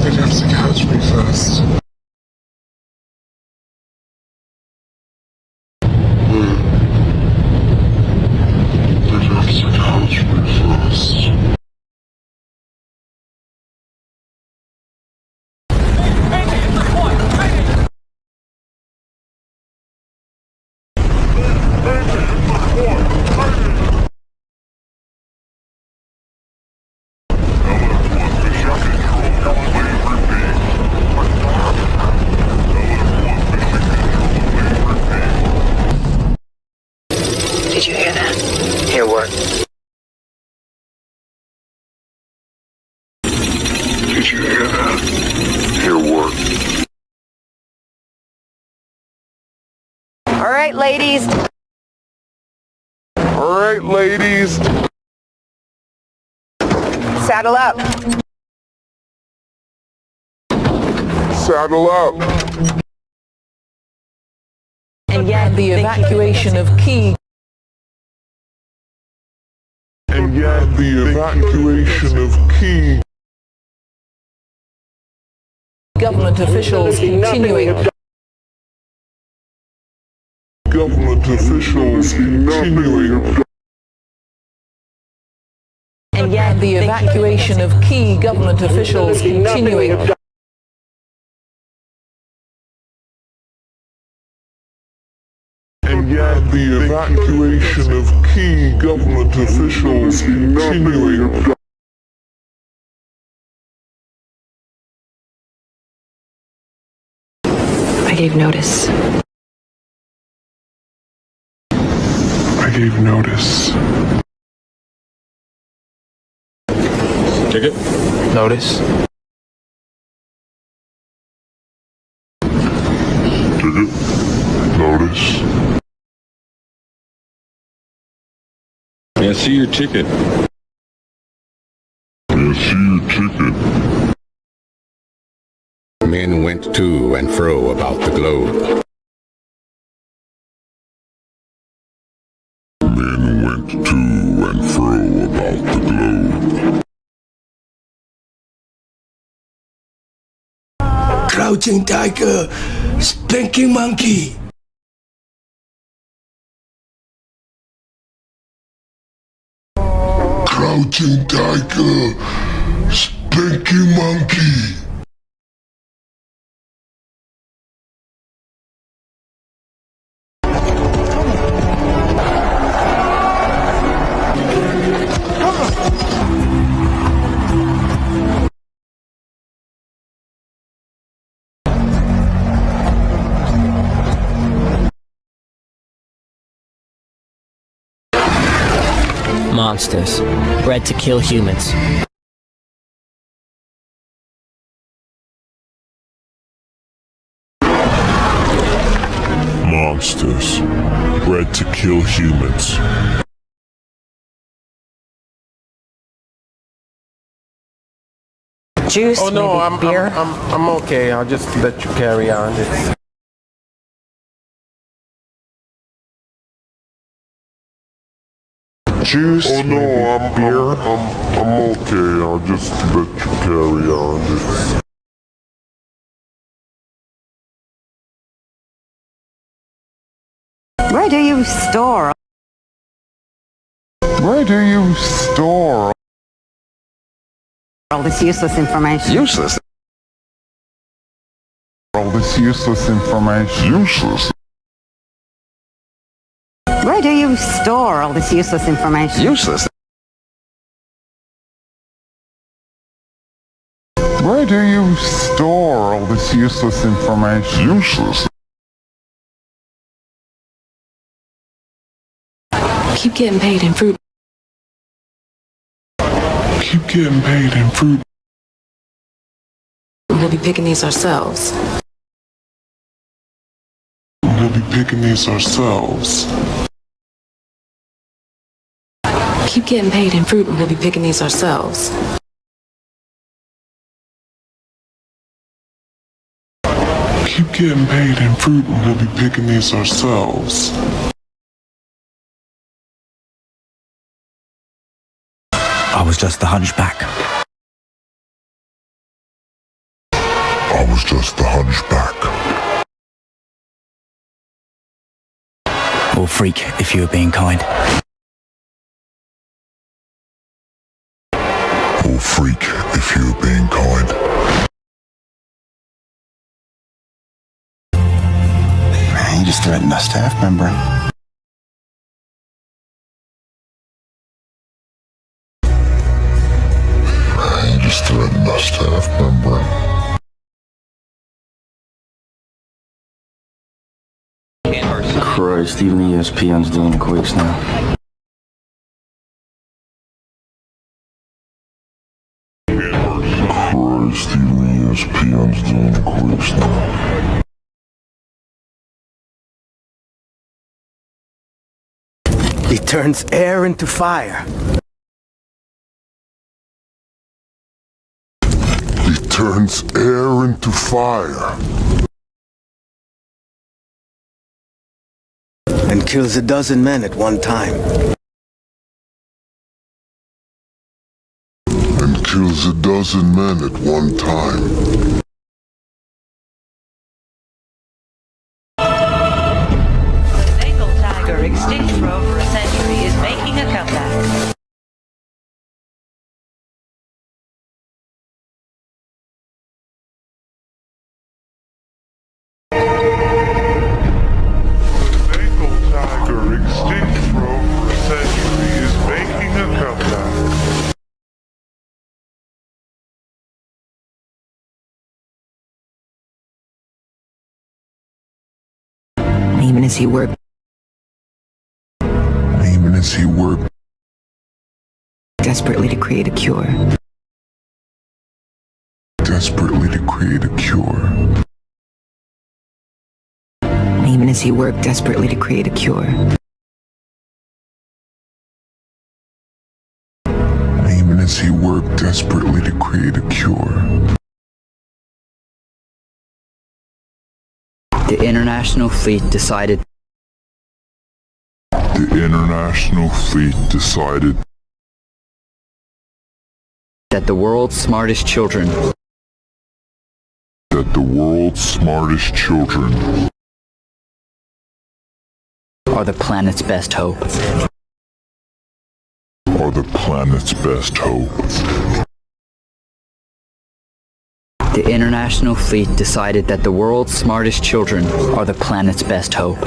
They'd have to catch me first. They'd have to catch me first. Did you hear that? Hear what? Did you hear that? Hear what? All right, ladies. All right, ladies. Saddle up. Saddle up. And yet the evacuation of key. And yet the evacuation of key government officials continuing. Government officials continuing. And yet the evacuation of key government officials continuing. And yet the evacuation of key government officials continuing. I gave notice. I gave notice. Ticket? Notice. Ticket? Notice. May I see your ticket? May I see your ticket? Men went to and fro about the globe. Men went to and fro about the globe. Crouching tiger, spanking monkey. Crouching tiger, spanking monkey. Monsters, bred to kill humans. Monsters, bred to kill humans. Juice, Oh no, maybe beer. I'm okay. I'll just let you carry on. Juice? Oh no, I'm okay. I'll just let you carry on. Where do you store? Where do you store all this useless information? Useless? all this useless information? Useless? Where do you store all this useless information? Useless? Where do you store all this useless information? Useless? Keep getting paid in fruit. Keep getting paid in fruit. We'll be picking these ourselves. We'll be picking these ourselves. Keep getting paid in fruit and we'll be picking these ourselves. Keep getting paid in fruit and we'll be picking these ourselves. I was just a hunchback. I was just a hunchback. Or freak, if you were being kind. Or freak, if you were being kind. You just threatened a staff member. You just threatened a staff member. Christ, even ESPN's doing quakes now. Christ, even ESPN's doing quakes now. He turns air into fire. He turns air into fire. And kills a dozen men at one time. And kills a dozen men at one time. Even as he worked desperately to create a cure. Even as he worked desperately to create a cure. The international fleet decided that the world's smartest children are the planet's best hope. The international fleet decided that the world's smartest children are the planet's best hope.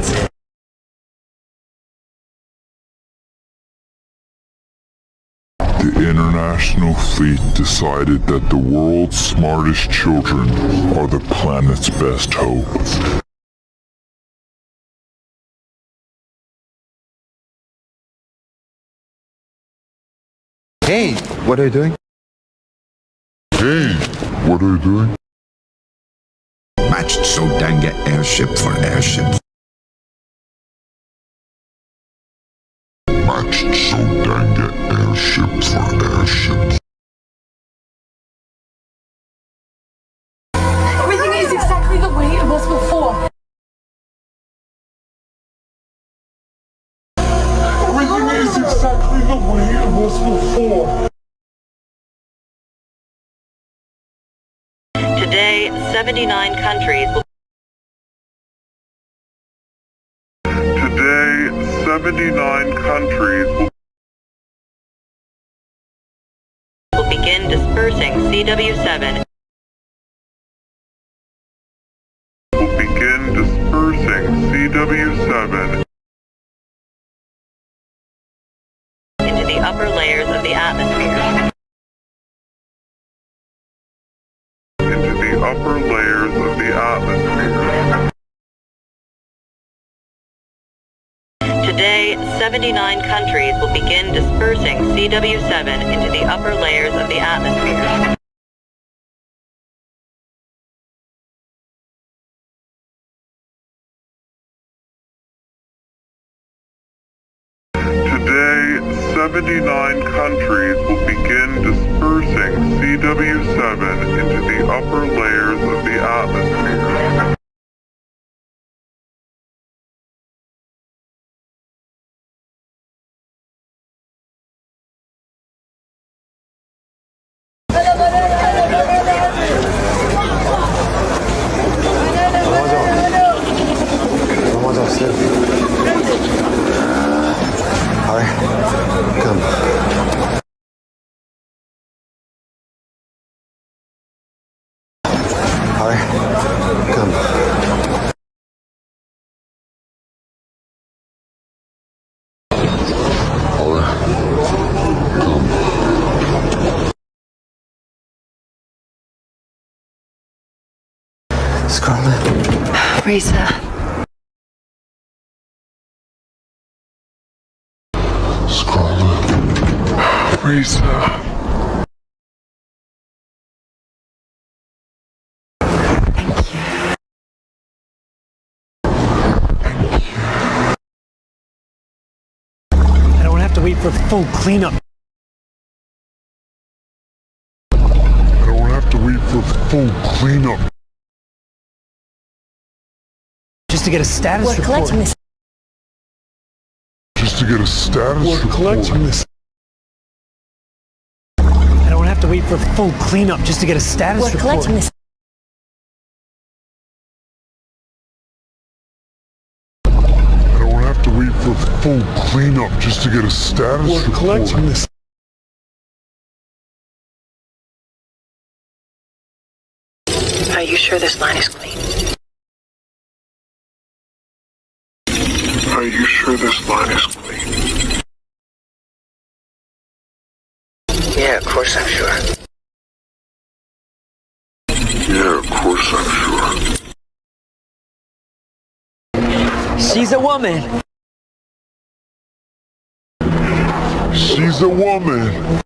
The international fleet decided that the world's smartest children are the planet's best hope. Hey, what are you doing? Matched Sodanga airship for airship. Everything is exactly the way it was before. Today, 79 countries will begin dispersing CW7 into the upper layers of the atmosphere. Today, 79 countries will begin dispersing CW7 into the upper layers of the atmosphere. Today, 79 countries will begin dispersing CW7 into the upper layers of the atmosphere. Risa. I don't have to wait for full cleanup. Just to get a status report. I don't have to wait for full cleanup just to get a status report. Are you sure this line is clean? Yeah, of course I'm sure. She's a woman. She's a woman.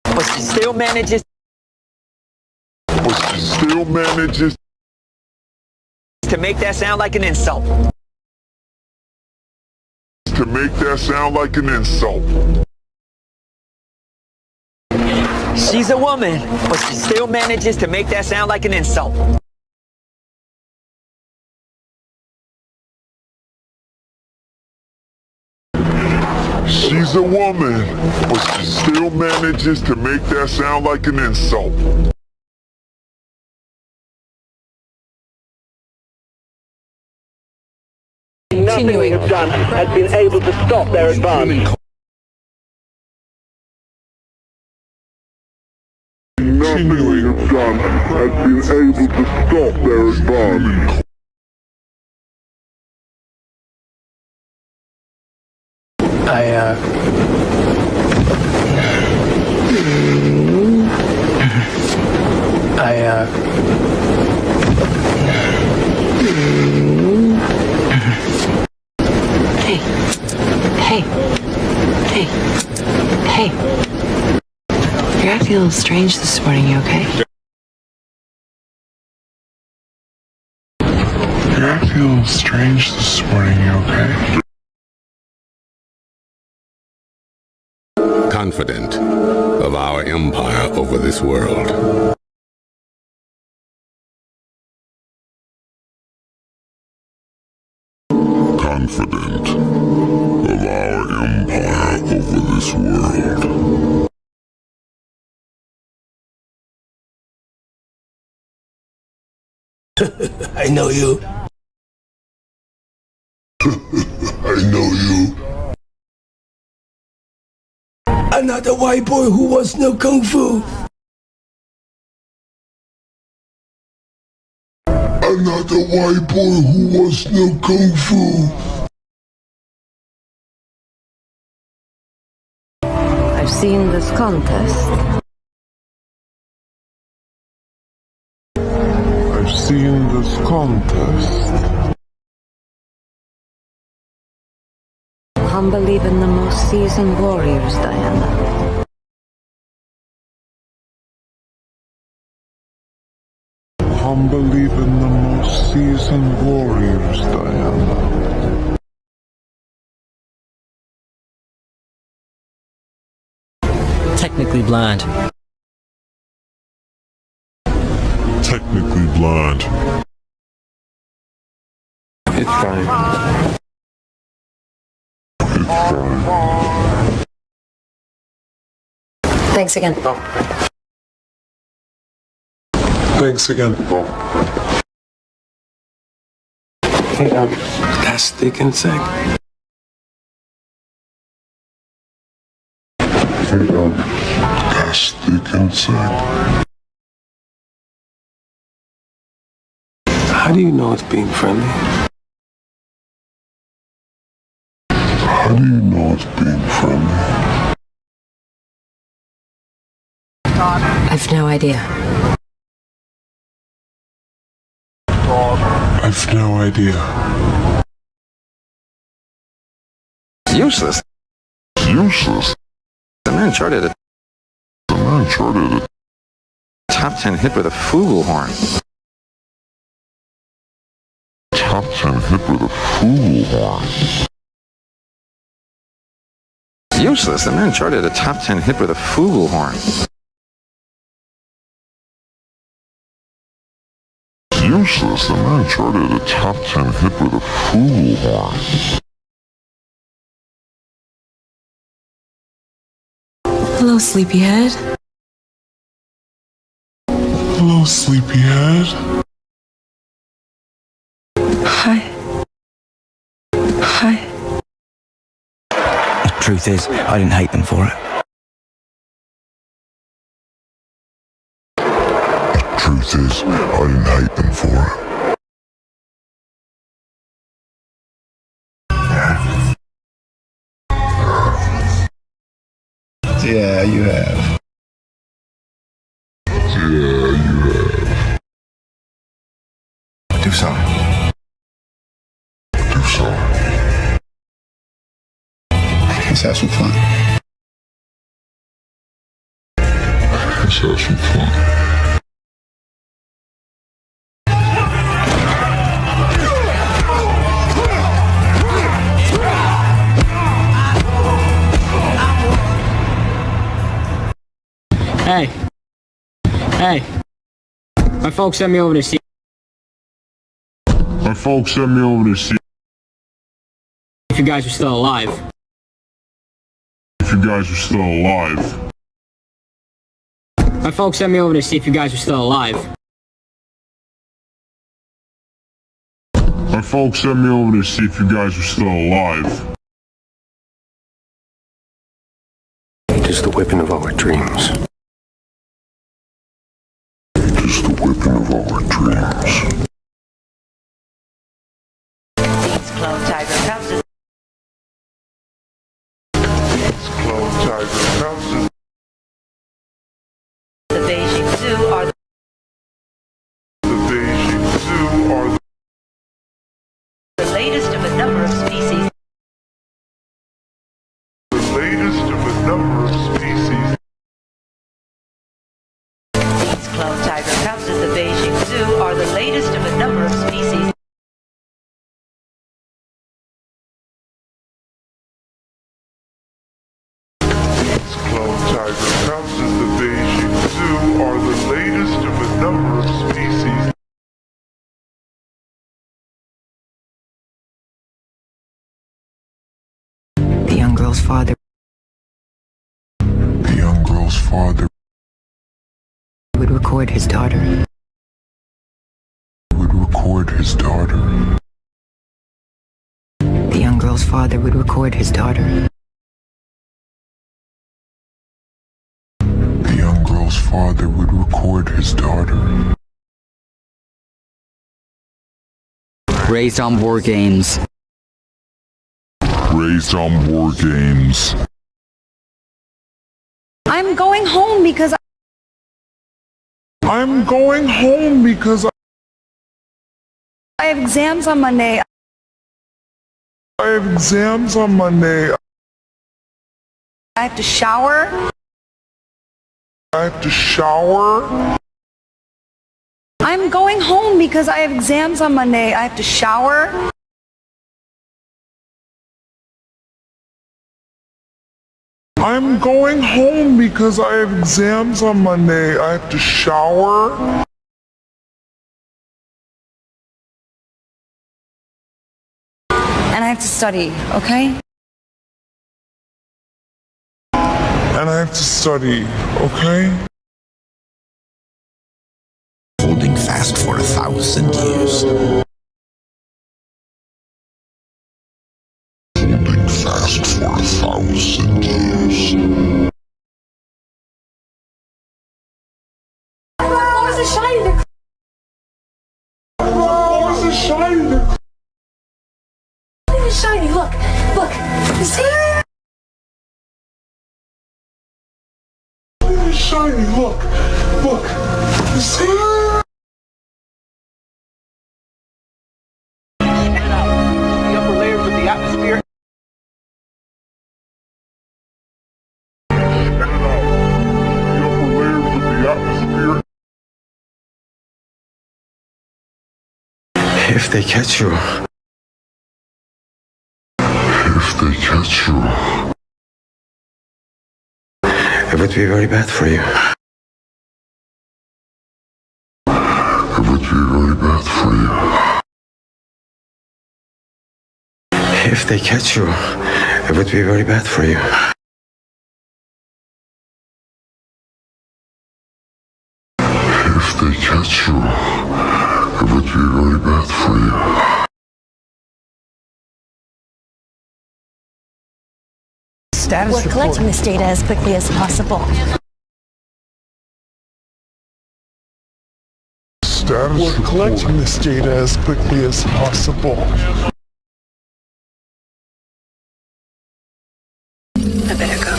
But she still manages to make that sound like an insult. She's a woman, but she still manages to make that sound like an insult. She's a woman, but she still manages to make that sound like an insult. Nothing we have done has been able to stop their advance. Nothing we have done has been able to stop their advance. Hey. You're acting a little strange this morning, you okay? You're acting a little strange this morning, you okay? Confident of our empire over this world. Confident of our empire over this world. I know you. I know you. I'm not the white boy who wants no kung fu. I'm not the white boy who wants no kung fu. I've seen this contest. I've seen this contest. Humble even the most seasoned warriors, Diana. Humble even the most seasoned warriors, Diana. Technically blind. Technically blind. It's fine. It's fine. Thanks again. Thanks again. Hey, that's thick and sick. That's thick and sick. How do you know it's being friendly? How do you know it's being friendly? I've no idea. I've no idea. Useless. Useless. The man charted a top 10 hit with a flugelhorn. Top 10 hit with a flugelhorn. Useless. The man charted a top 10 hit with a flugelhorn. Useless. The man charted a top 10 hit with a flugelhorn. Hello, sleepyhead. Hello, sleepyhead. Hi. The truth is, I didn't hate them for it. Truth is, I didn't hate them for it. Yeah, you have. Yeah, you have. Do something. Let's have some fun. Let's have some fun. Hey. My folks sent me over to see. My folks sent me over to see If you guys are still alive. if you guys are still alive. My folks sent me over to see if you guys are still alive. My folks sent me over to see if you guys are still alive. It is the weapon of our dreams. It is the weapon of our dreams. Its clone tiger comes as the Beijing Zoo are the latest of a number of species. Its clone tiger cubs at the Beijing Zoo are the latest of a number of species. The young girl's father would record his daughter. The young girl's father would record his daughter. The young girl's father would record his daughter. Raised on war games. Raised on war games. I'm going home because I'm going home because I have exams on Monday. I have exams on Monday. I have to shower. I have to shower. I'm going home because I have exams on Monday. I have to shower. I'm going home because I have exams on Monday. I have to shower. And I have to study, okay? And I have to study, okay? Holding fast for 1,000 years. Holding fast for 1,000 years. What was it shiny? What was it shiny? Look at it shiny. Look. You see it? Look at it shiny. Look. You see it? The upper layers of the atmosphere. If they catch you. If they catch you. It would be very bad for you. It would be very bad for you. If they catch you, it would be very bad for you. If they catch you, it would be very bad for you. We're collecting this data as quickly as possible. We're collecting this data as quickly as possible. I better go.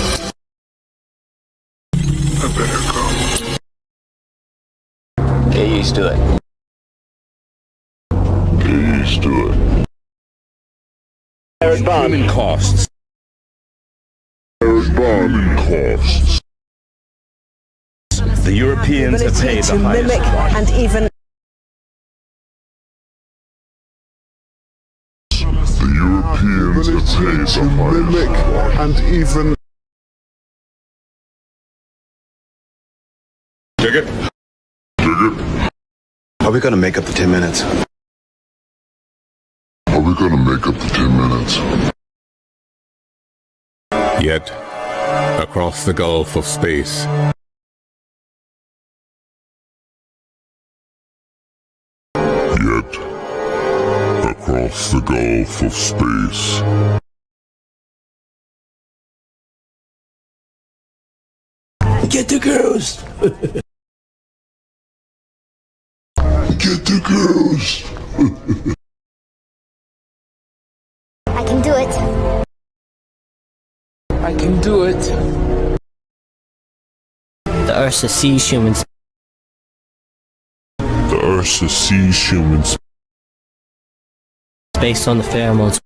Get used to it. Get used to it. Human costs. farming costs. The Europeans have paid the highest price. And even The Europeans have paid the highest price. And even Dig it. Are we gonna make up the 10 minutes? Are we gonna make up the 10 minutes? Yet, across the gulf of space, across the gulf of space, Get the girls! Get the girls! I can do it. I can do it. The Ursa sees humans. The Ursa sees humans. Based on the pheromones.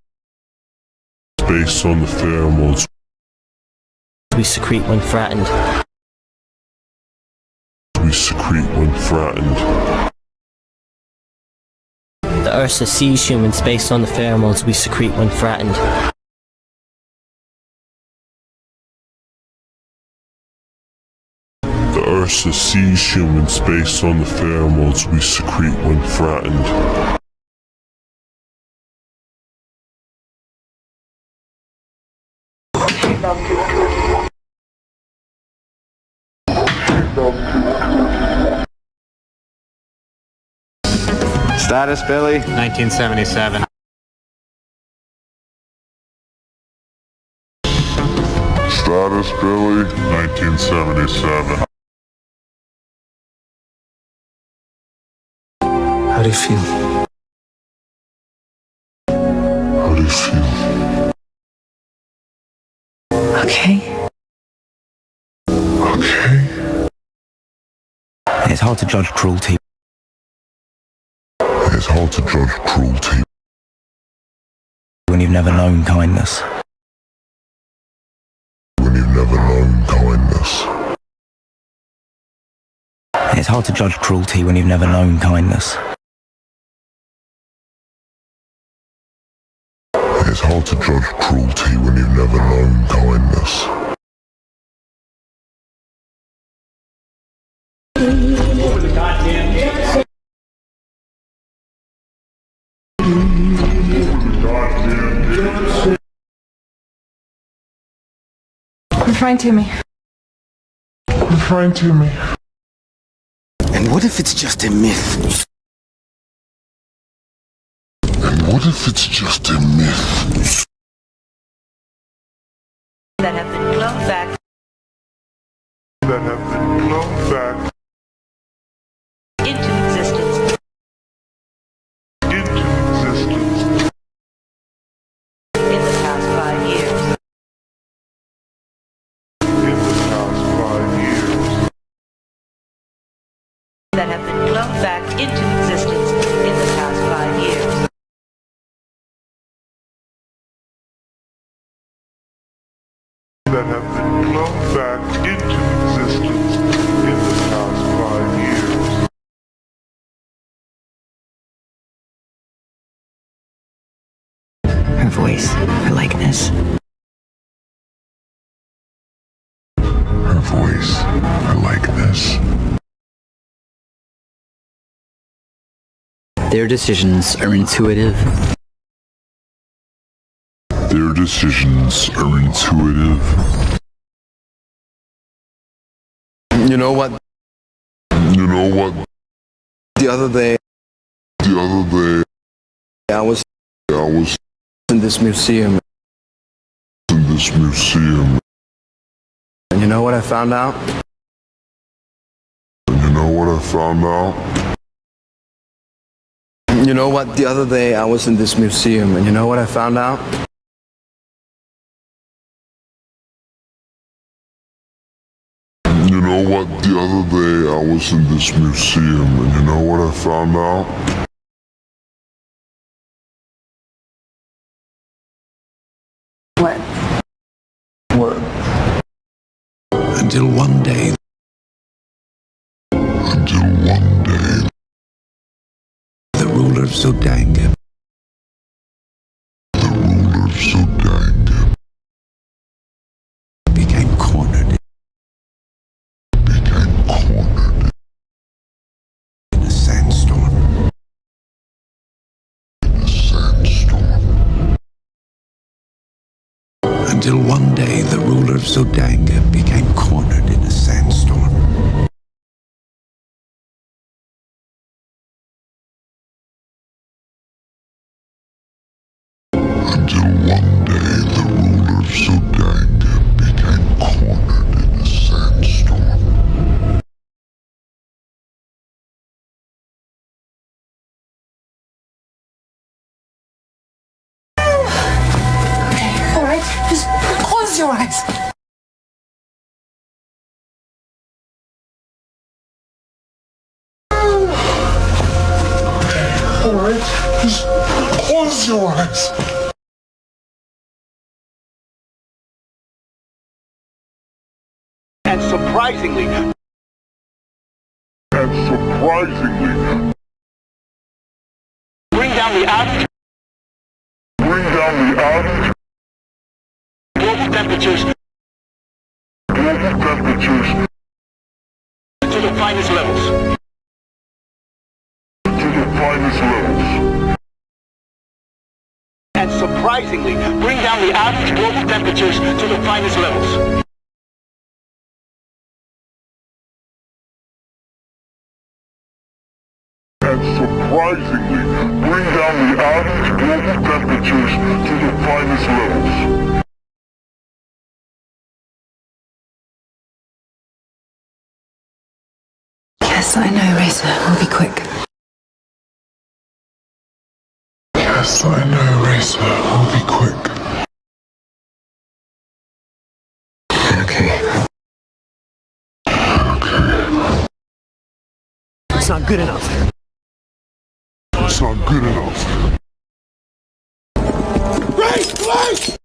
Based on the pheromones we secrete when threatened. we secrete when threatened. The Ursa sees humans based on the pheromones we secrete when threatened. The Ursa sees humans based on the pheromones we secrete when threatened. Status, Billy? 1977. Status, Billy? 1977. How do you feel? How do you feel? Okay. Okay. It's hard to judge cruelty. It's hard to judge cruelty when you've never known kindness. When you've never known kindness. It's hard to judge cruelty when you've never known kindness. It's hard to judge cruelty when you've never known kindness. Referring to me. Referring to me. And what if it's just a myth? And what if it's just a myth? That have been blown back. That have been blown back into existence. Into existence. In the past 5 years. In the past 5 years. That have been blown back into existence in the past 5 years. That have been blown back into existence in the past 5 years. Her voice, her likeness. Her voice, her likeness. Their decisions are intuitive. Their decisions are intuitive. You know what? You know what? The other day, I was in this museum. In this museum. And you know what I found out? And you know what I found out? You know what? The other day I was in this museum, and you know what I found out? You know what? The other day I was in this museum, and you know what I found out? What? What? Until one day, the ruler of Zodanga became cornered in a sandstorm. Until one day, the ruler of Zodanga became cornered in a sandstorm. Until one day, the ruler of Zodanga became cornered in a sandstorm. All right, just close your eyes. All right, just close your eyes. And surprisingly, bring down the odds. Global temperatures to the finest levels. And surprisingly, bring down the average global temperatures to the finest levels. And surprisingly, bring down the average global temperatures to the finest levels. Yes, I know, Racer. We'll be quick. Yes, I know, Racer. We'll be quick. Okay. It's not good enough. It's not good enough. Right!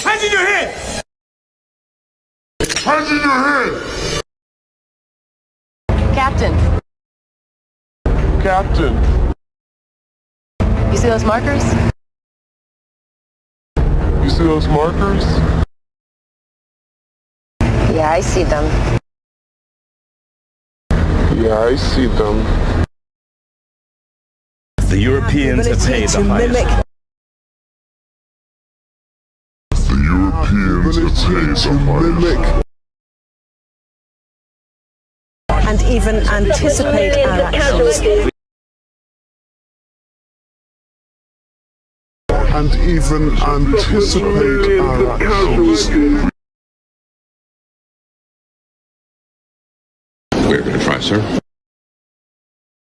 Hands in your head! Hands in your head! Captain, Captain, you see those markers? you see those markers? Yeah, I see them. Yeah, I see them. The Europeans have paid the highest. The Europeans have paid the highest. And even anticipate our actions. And even anticipate our actions. We're gonna try, sir.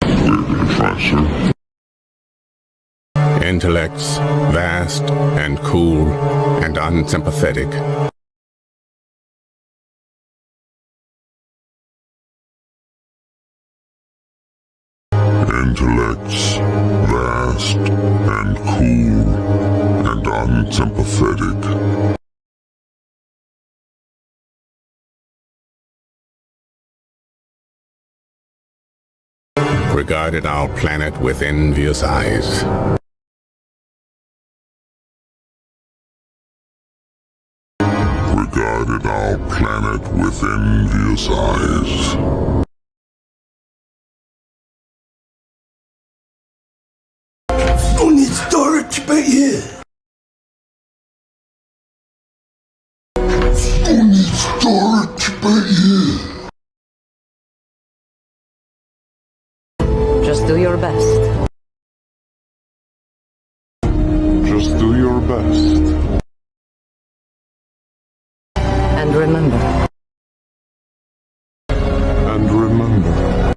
We're gonna try, sir. Intellects vast and cool and unsympathetic. Intellects vast and cool and unsympathetic. Regarded our planet with envious eyes. Regarded our planet with envious eyes. Only it's dark back here. Only it's dark back here. Just do your best. Just do your best. And remember. And remember.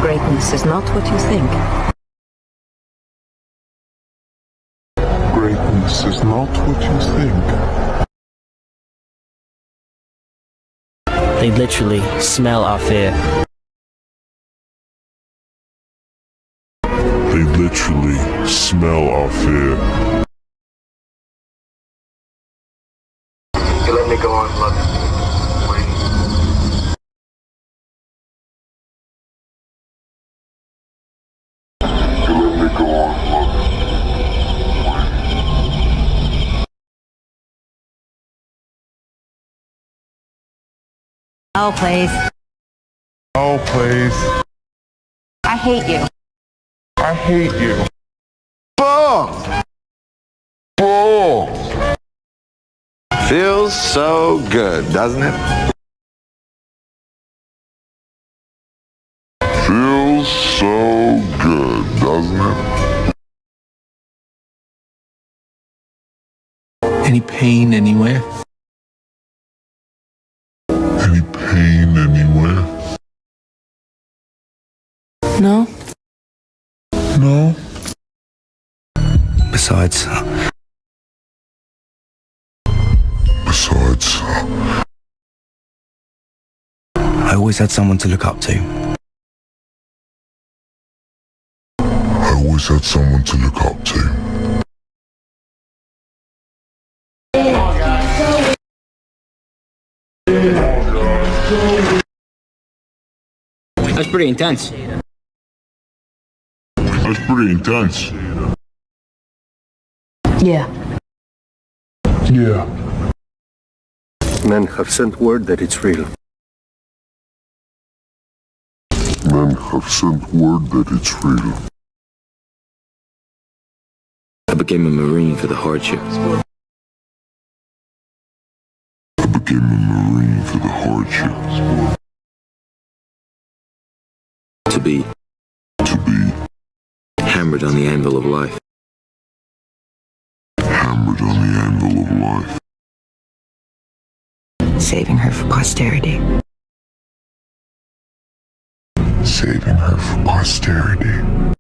Greatness is not what you think. Greatness is not what you think. They literally smell our fear. They literally smell our fear. You let me go on, love. Oh, please. Oh, please. I hate you. I hate you. Balls! Balls! Feels so good, doesn't it? Feels so good, doesn't it? Any pain anywhere? Any pain anywhere? No. No. Besides, I always had someone to look up to. I always had someone to look up to. That's pretty intense. That's pretty intense. Yeah. Yeah. Men have sent word that it's real. Men have sent word that it's real. I became a Marine for the hardships. I became a Marine for the hardships. To be hammered on the anvil of life. Hammered on the anvil of life. Saving her for posterity. Saving her for posterity.